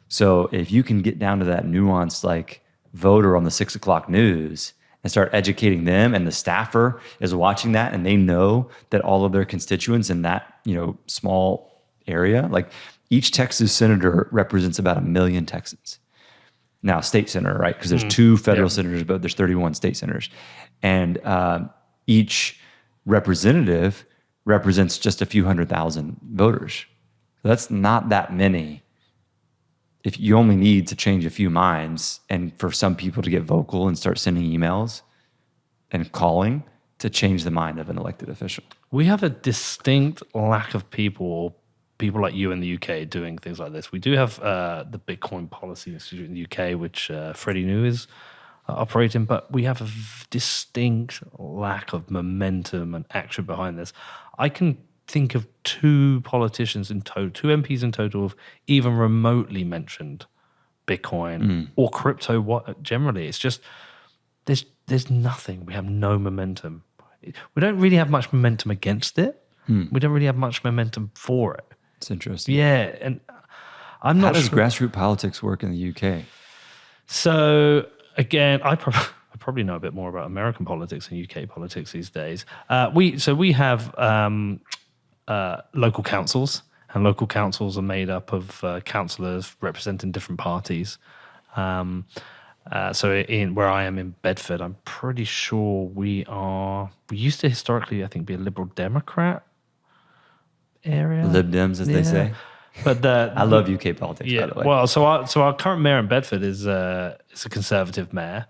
So if you can get down to that nuanced, like, voter on the 6 o'clock news and start educating them, and the staffer is watching that, and they know that all of their constituents in that, small area, like each Texas senator represents about 1 million Texans. Now, state senator, right? Because there's 2 federal senators, but there's 31 state senators. And each representative represents just a few 100,000 voters. So that's not that many. If you only need to change a few minds, and for some people to get vocal and start sending emails and calling to change the mind of an elected official. We have a distinct lack of people like you in the UK doing things like this. We do have the Bitcoin Policy Institute in the UK, which Freddie New is operating, but we have a distinct lack of momentum and action behind this. I can think of 2 politicians in total, 2 MPs in total, have even remotely mentioned Bitcoin or crypto generally. It's just, there's nothing. We have no momentum. We don't really have much momentum against it. We don't really have much momentum for it. It's interesting. Yeah, and I'm not sure. How does grassroots politics work in the UK? So again, I probably know a bit more about American politics and UK politics these days. We have local councils, and local councils are made up of councillors representing different parties. So in where I am in Bedford, I'm pretty sure we used to historically, I think, be a Liberal Democrat area. Lib Dems, as they say. But I love UK politics, by the way. Well, so our current mayor in Bedford is a Conservative mayor.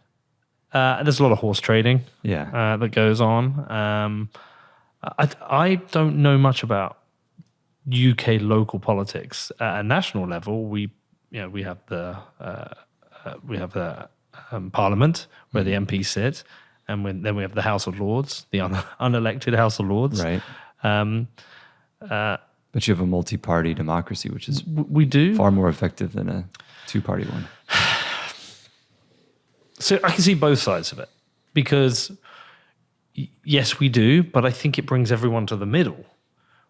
And there's a lot of horse trading that goes on. I don't know much about UK local politics. At a national level, we have the Parliament where the MPs sit, and then we have the House of Lords, the unelected House of Lords. Right. But you have a multi-party democracy, which is we do far more effective than a 2-party one. So I can see both sides of it, because yes, we do, but I think it brings everyone to the middle.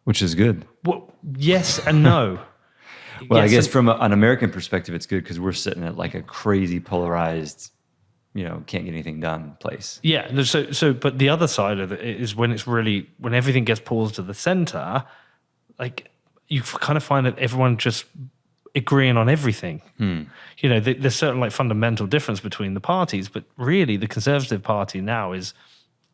Which is good. Well, yes and no. Well, yes, I guess from an American perspective, it's good because we're sitting at like a crazy polarized, can't get anything done place. Yeah. So, but the other side of it is when everything gets pulled to the center, like you kind of find that everyone just agreeing on everything. You know, there's certain like fundamental difference between the parties, but really the Conservative Party now is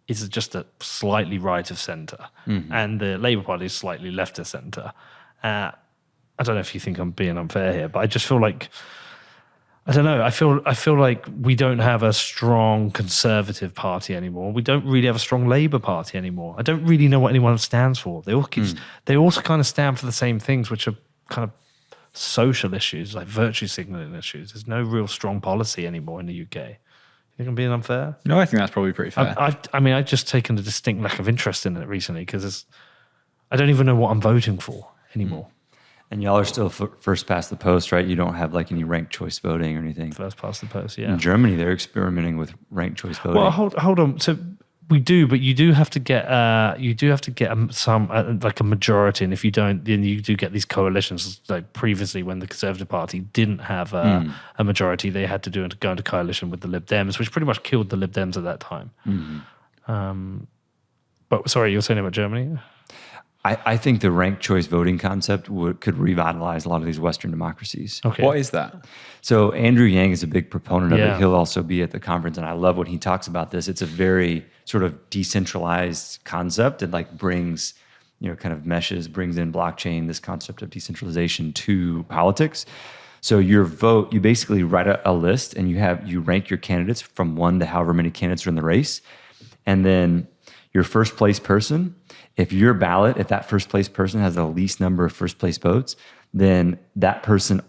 just a slightly right of centre, and the Labour Party is slightly left of centre. I don't know if you think I'm being unfair here, but I just feel like, I don't know. I feel like we don't have a strong Conservative Party anymore. We don't really have a strong Labour Party anymore. I don't really know what anyone stands for. They also kind of stand for the same things, which are kind of social issues, like virtue signalling issues. There's no real strong policy anymore in the UK. You think I'm being unfair? No, I think that's probably pretty fair. I've just taken a distinct lack of interest in it recently because I don't even know what I'm voting for anymore. And y'all are still first past the post, right? You don't have like any ranked choice voting or anything. First past the post, yeah. In Germany, they're experimenting with ranked choice voting. Well, hold on. So we do, but you do have to get some like a majority, and if you don't, then you do get these coalitions. Like previously, when the Conservative Party didn't have a majority, they had to go into coalition with the Lib Dems, which pretty much killed the Lib Dems at that time. But sorry, you were saying about Germany? I think the ranked choice voting concept could revitalize a lot of these Western democracies. Okay. What is that? So Andrew Yang is a big proponent of Yeah. it. He'll also be at the conference, and I love when he talks about this. It's a very sort of decentralized concept and like brings, kind of brings in blockchain, this concept of decentralization to politics. So your vote, you basically write a list and you rank your candidates from 1 to however many candidates are in the race. And then your first place person, if that first place person has the least number of first place votes, then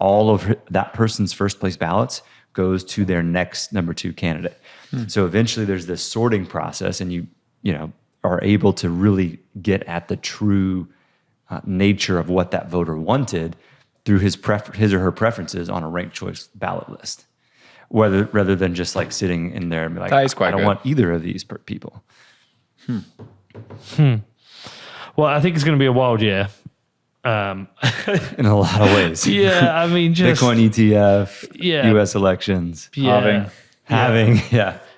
all of that person's first place ballots goes to their next number 2 candidate. So eventually there's this sorting process, and you are able to really get at the true nature of what that voter wanted through his or her preferences on a ranked choice ballot list, rather than just like sitting in there and be like, that is quite I don't good. want either of these people. Well, I think it's going to be a wild year. In a lot of ways. Yeah, I mean, just Bitcoin ETF, Yeah. U.S. elections, yeah. halving.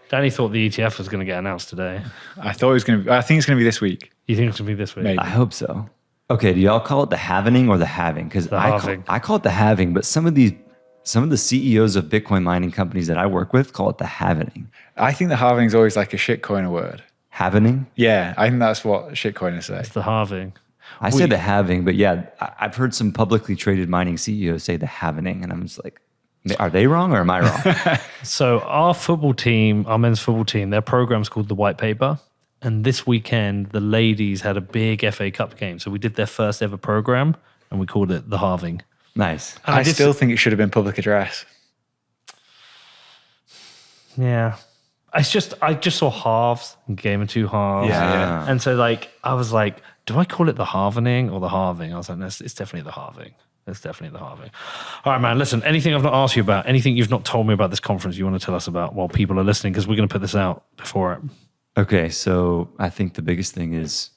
Danny thought the ETF was going to get announced today. I think it's going to be this week. You think it's going to be this week? Maybe. I hope so. Okay, do y'all call it the halvening or the halving? Because halving. I call it the halving, but some of the CEOs of Bitcoin mining companies that I work with call it the halvening. I think the halving is always like a shitcoiner word. Halvening? Yeah, I think that's what shitcoiners say. It's the halving. I say the halving, but yeah, I've heard some publicly traded mining CEOs say the halvening, and I'm just like, are they wrong or am I wrong? So our football team, our men's football team, their program's called the White Paper. And this weekend, the ladies had a big FA Cup game. So we did their first ever program, and we called it the halving. Nice. And I still think it should have been public address. Yeah. I just saw halves and Game of 2 halves. Yeah. And so like I was like, do I call it the halvening or the halving? I was like, no, it's definitely the halving. It's definitely the halving. All right, man. Listen, anything I've not asked you about, anything you've not told me about this conference you want to tell us about while people are listening, because we're going to put this out before it. Okay, so I think the biggest thing is,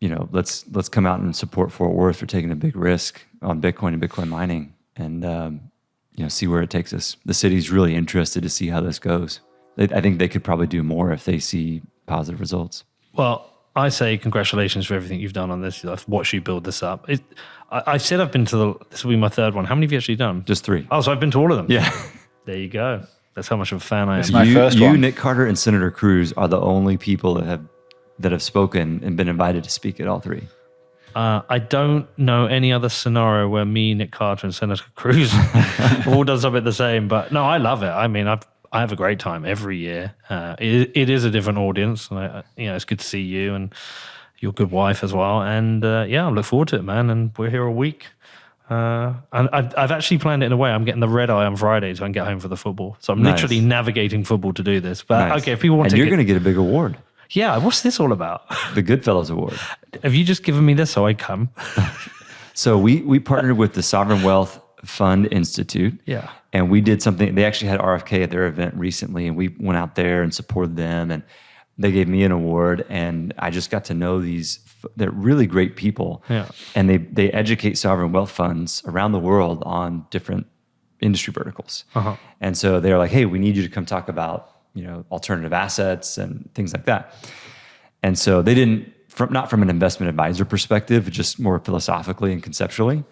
let's come out and support Fort Worth for taking a big risk on Bitcoin and Bitcoin mining, and see where it takes us. The city's really interested to see how this goes. I think they could probably do more if they see positive results. Well, I say congratulations for everything you've done on this. I've watched you build this up. I said I've been to this will be my 3rd one. How many have you actually done? Just 3. Oh, so I've been to all of them. Yeah. There you go. That's how much of a fan I am. It's my first one. Nick Carter, and Senator Cruz are the only people that have spoken and been invited to speak at all 3. I don't know any other scenario where me, Nick Carter, and Senator Cruz all done something the same. But no, I love it. I mean, I have a great time every year. It is a different audience, and it's good to see you and your good wife as well. And I look forward to it, man. And we're here a week. And I've actually planned it in a way. I'm getting the red eye on Friday so I can get home for the football. So I'm literally navigating football to do this. But Nice. okay, if people want and to, you're going to get a big award, yeah. What's this all about? the Goodfellas Award. Have you just given me this so I come? So we partnered with the Sovereign Wealth Fund Institute. Yeah. And we did something. They actually had RFK at their event recently, and we went out there and supported them. And they gave me an award, and I just got to know they're really great people. Yeah. And they educate sovereign wealth funds around the world on different industry verticals. Uh-huh. And so they're like, hey, we need you to come talk about, alternative assets and things like that. And so they didn't not from an investment advisor perspective, just more philosophically and conceptually.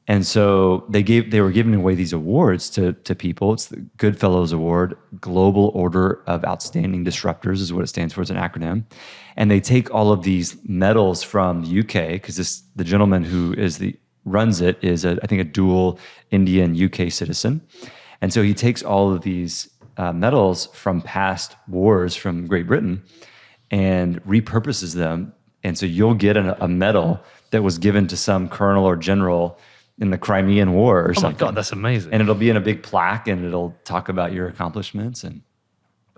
And so they were giving away these awards to people. It's the Goodfellows Award. Global Order of Outstanding Disruptors is what it stands for. It's an acronym. And they take all of these medals from the UK, because the gentleman who runs it is I think a dual Indian UK citizen. And so he takes all of these medals from past wars from Great Britain and repurposes them. And so you'll get a medal that was given to some colonel or general in the Crimean War or something. Oh my God, that's amazing. And it'll be in a big plaque, and it'll talk about your accomplishments. And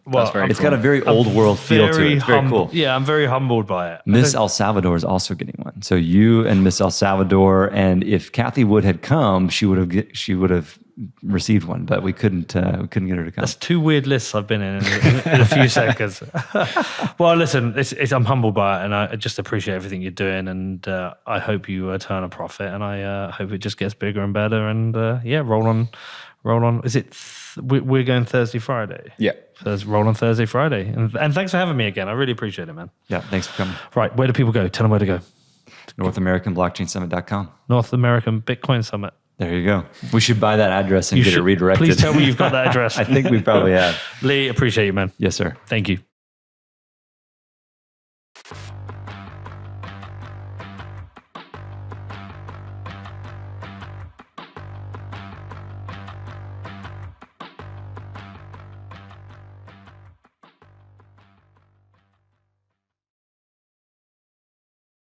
well, it's got a very old world feel to it. It's very cool. Yeah, I'm very humbled by it. Miss El Salvador is also getting one. So you and Miss El Salvador, and if Kathy Wood had come, she would have received one, but we couldn't get her to come. That's 2 weird lists I've been in a few seconds. Well, listen, I'm humbled by it, and I just appreciate everything you're doing, and I hope you turn a profit, and I hope it just gets bigger and better, and roll on. Is it we're going Thursday, Friday? Yeah. Roll on Thursday, Friday. And thanks for having me again. I really appreciate it, man. Yeah, thanks for coming. Right, where do people go? Tell them where to go. NorthAmericanBlockchainSummit.com. North American Bitcoin Summit. There you go. We should buy that address and get it redirected. Please tell me you've got that address. I think we probably have. Lee, appreciate you, man. Yes, sir. Thank you.